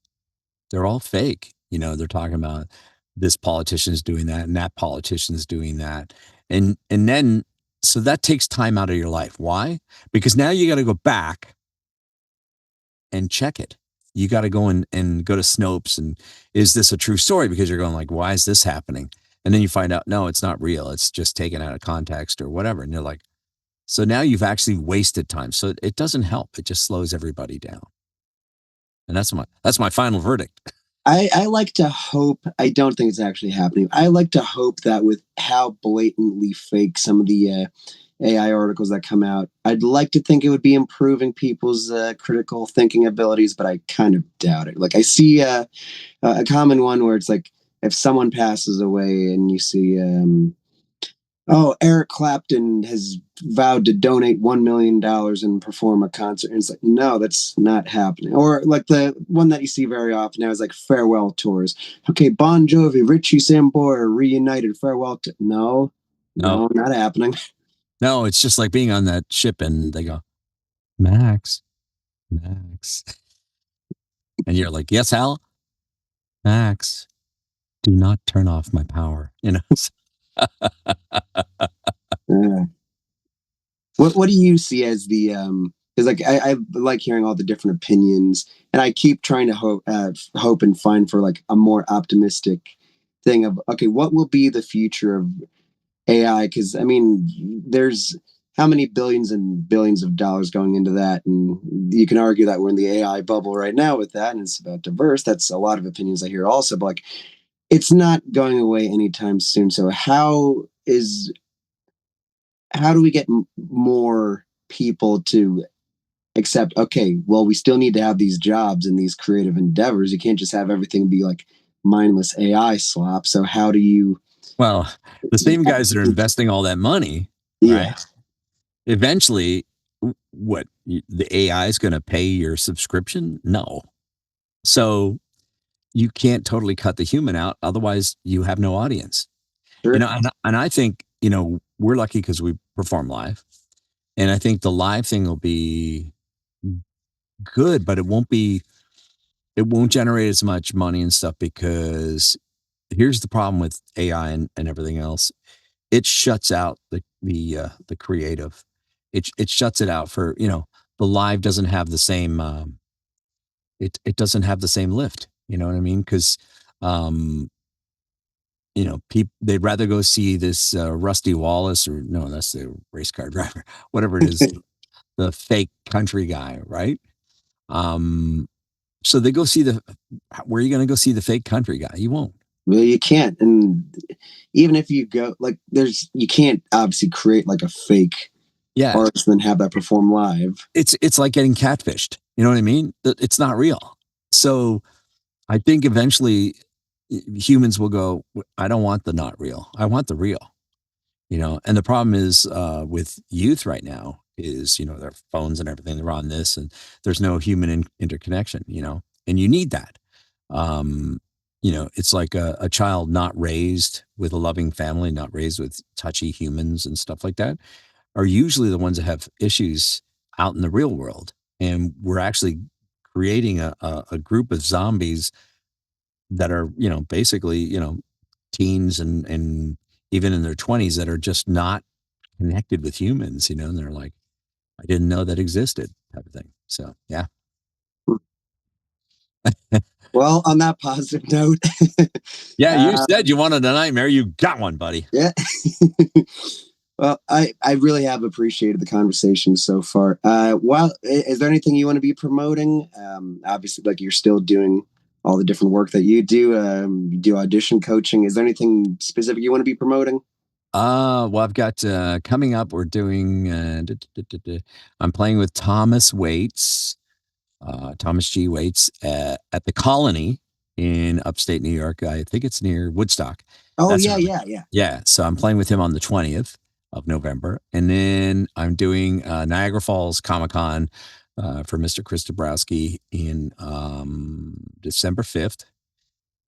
they're all fake. You know, they're talking about this politician's doing that and that politician's doing that. And then, so that takes time out of your life. Why? Because now you got to go back and check it. You got to go and go to Snopes, and is this a true story? Because you're going like, why is this happening? And then you find out, no, it's not real. It's just taken out of context or whatever. And you're like, so now you've actually wasted time. So it doesn't help. It just slows everybody down. And that's my final verdict. I like to hope, I don't think it's actually happening. I like to hope that with how blatantly fake some of the AI articles that come out, I'd like to think it would be improving people's critical thinking abilities, but I kind of doubt it. Like, I see a common one where it's like, if someone passes away and you see, oh, Eric Clapton has vowed to donate $1 million and perform a concert. And it's like, no, that's not happening. Or like the one that you see very often now is like farewell tours. Okay, Bon Jovi, Richie Sambora reunited, farewell. No, No, not happening. no, it's just like being on that ship and they go, Max, Max. And you're like, yes, Hal? Max, do not turn off my power. You know? Uh, what do you see as the because like I like hearing all the different opinions, and I keep trying to hope and find for like a more optimistic thing of, okay, what will be the future of AI? Because I mean, there's how many billions and billions of dollars going into that, and you can argue that we're in the AI bubble right now with that, and it's about diverse. That's a lot of opinions I hear also, but like, it's not going away anytime soon. So how do we get more people to accept, okay, well, we still need to have these jobs and these creative endeavors. You can't just have everything be like mindless AI slop. So how do you? Well, the same guys that are investing all that money, Yeah, right? Eventually, what, the AI is going to pay your subscription? No. So you can't totally cut the human out. Otherwise, you have no audience. You sure. know, and I think, you know, we're lucky because we perform live. And I think the live thing will be good, but it won't generate as much money and stuff, because here's the problem with AI and everything else. It shuts out the creative. It shuts it out for, you know, the live doesn't have the same it doesn't have the same lift. You know what I mean? Because you know, people, they'd rather go see this Rusty Wallace, or no, that's the race car driver, whatever it is, the fake country guy, right? Um, so they go see where are you going to go see the fake country guy? You won't. Well, you can't, and even if you go, like, you can't obviously create like a fake Yeah. artist and then have that perform live. It's like getting catfished. You know what I mean? It's not real. So I think eventually humans will go, I don't want the not real. I want the real. You know, and the problem is with youth right now is, you know, their phones and everything, they're on this and there's no human interconnection, you know, and you need that. Um, you know, it's like a child not raised with a loving family, not raised with touchy humans and stuff like that, are usually the ones that have issues out in the real world. And we're actually creating a group of zombies that are, you know, basically, you know, teens and even in their 20s that are just not connected with humans, you know, and they're like, I didn't know that existed type of thing. So, yeah. Well, on that positive note, Yeah, you said you wanted a nightmare. You got one, buddy. yeah. Well, I really have appreciated the conversation so far. Well, is there anything you want to be promoting? Obviously, like you're still doing all the different work that you do. You do audition coaching. Is there anything specific you want to be promoting? Well, I've got coming up, we're doing, I'm playing with Thomas Waites, Thomas G. Waites at the Colony in upstate New York. I think it's near Woodstock. Oh, That's yeah, early. yeah. Yeah. So I'm playing with him on the 20th of November. And then I'm doing Niagara Falls Comic Con for Mr. Chris Dabrowski in December 5th.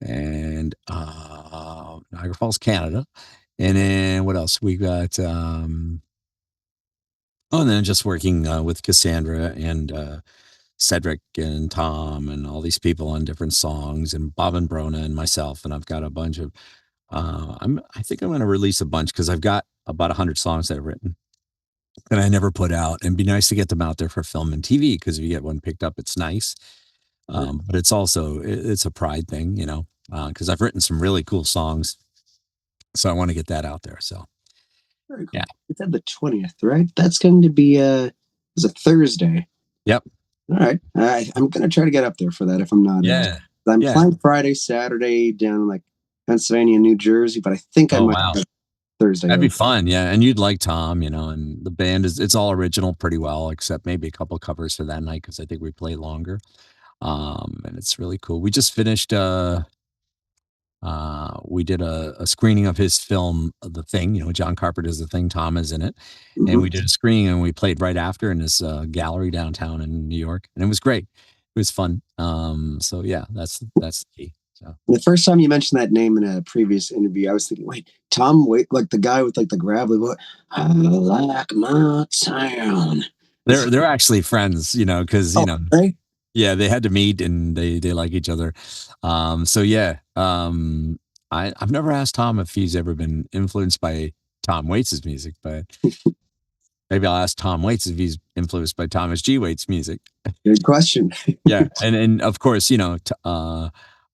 And Niagara Falls, Canada. And then what else? We got, and then just working with Cassandra and Cedric and Tom and all these people on different songs and Bob and Brona and myself. And I've got a bunch of, I think I'm going to release a bunch because I've got about 100 songs that I've written that I never put out, and it'd be nice to get them out there for film and TV. Because if you get one picked up, it's nice. But it's also, it's a pride thing, you know, because I've written some really cool songs. So I want to get that out there. So Very cool. yeah. It's at the 20th, right? That's going to be it's a Thursday. Yep. All right. I'm going to try to get up there for that if I'm not. Yeah. I'm playing Friday, Saturday down in like Pennsylvania, New Jersey, but I think I might have Thursday. That'd be fun. Yeah. And you'd like Tom, you know, and the band it's all original pretty well, except maybe a couple covers for that night because I think we play longer. And it's really cool. We just finished we did a screening of his film The Thing. You know, John Carpenter's The Thing, Tom is in it. Mm-hmm. And we did a screening and we played right after in this gallery downtown in New York. And it was great. It was fun. So yeah, that's the key. So the first time you mentioned that name in a previous interview, I was thinking, wait, Tom Waits, like the guy with like the gravelly voice. I like my town. They're actually friends, you know, because you know, right? yeah, they had to meet and they like each other. So yeah, I've never asked Tom if he's ever been influenced by Tom Waits' music, but maybe I'll ask Tom Waits if he's influenced by Thomas G. Waits' music. Good question. Yeah, and of course, you know,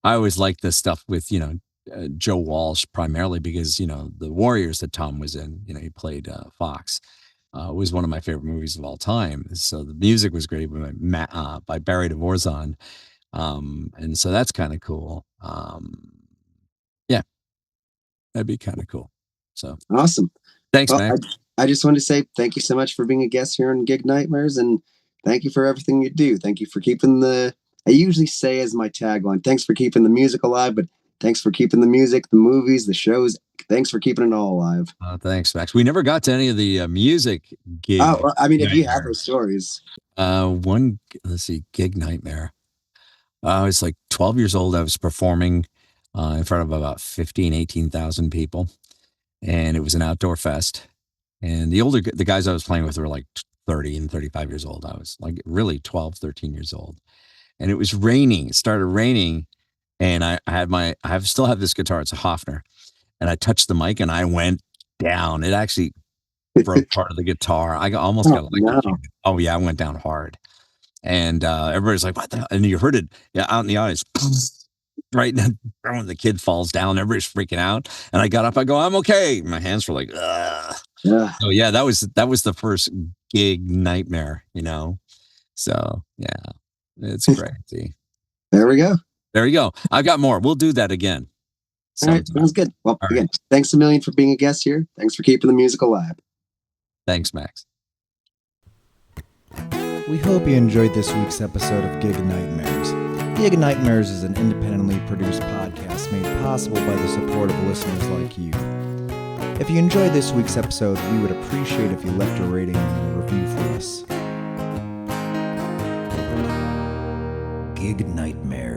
I always like this stuff with, you know, Joe Walsh primarily because, you know, the Warriors that Tom was in, you know, he played Fox. Was one of my favorite movies of all time. So the music was great by Barry Dvorak. And so that's kind of cool. Yeah, that'd be kind of cool. So awesome. Thanks, man. I just wanted to say thank you so much for being a guest here on Gig Nightmares, and thank you for everything you do. Thank you for keeping I usually say as my tagline, thanks for keeping the music alive, but thanks for keeping the music, the movies, the shows. Thanks for keeping it all alive. Thanks, Max. We never got to any of the music gigs. Oh, well, I mean, if you have those stories. Let's see, Gig Nightmare. I was like 12 years old. I was performing in front of about 18,000 people. And it was an outdoor fest. And the guys I was playing with were like 30 and 35 years old. I was like really 12, 13 years old. And it was raining. It started raining. And I still have this guitar. It's a Hofner. And I touched the mic and I went down. It actually broke part of the guitar. I almost got electrocuted. Oh yeah, I went down hard. And everybody's like, what the hell? And you heard it out in the audience. Right now, when the kid falls down, everybody's freaking out. And I got up, I go, I'm okay. My hands were like, ugh. Yeah. So yeah, that was the first gig nightmare, you know. So yeah, it's crazy. There we go. There you go. I've got more. We'll do that again. All right, sounds good. Well, again, thanks a million for being a guest here. Thanks for keeping the music alive. Thanks, Max. We hope you enjoyed this week's episode of Gig Nightmares. Gig Nightmares is an independently produced podcast made possible by the support of listeners like you. If you enjoyed this week's episode, we would appreciate if you left a rating and a review for us. Gig Nightmares.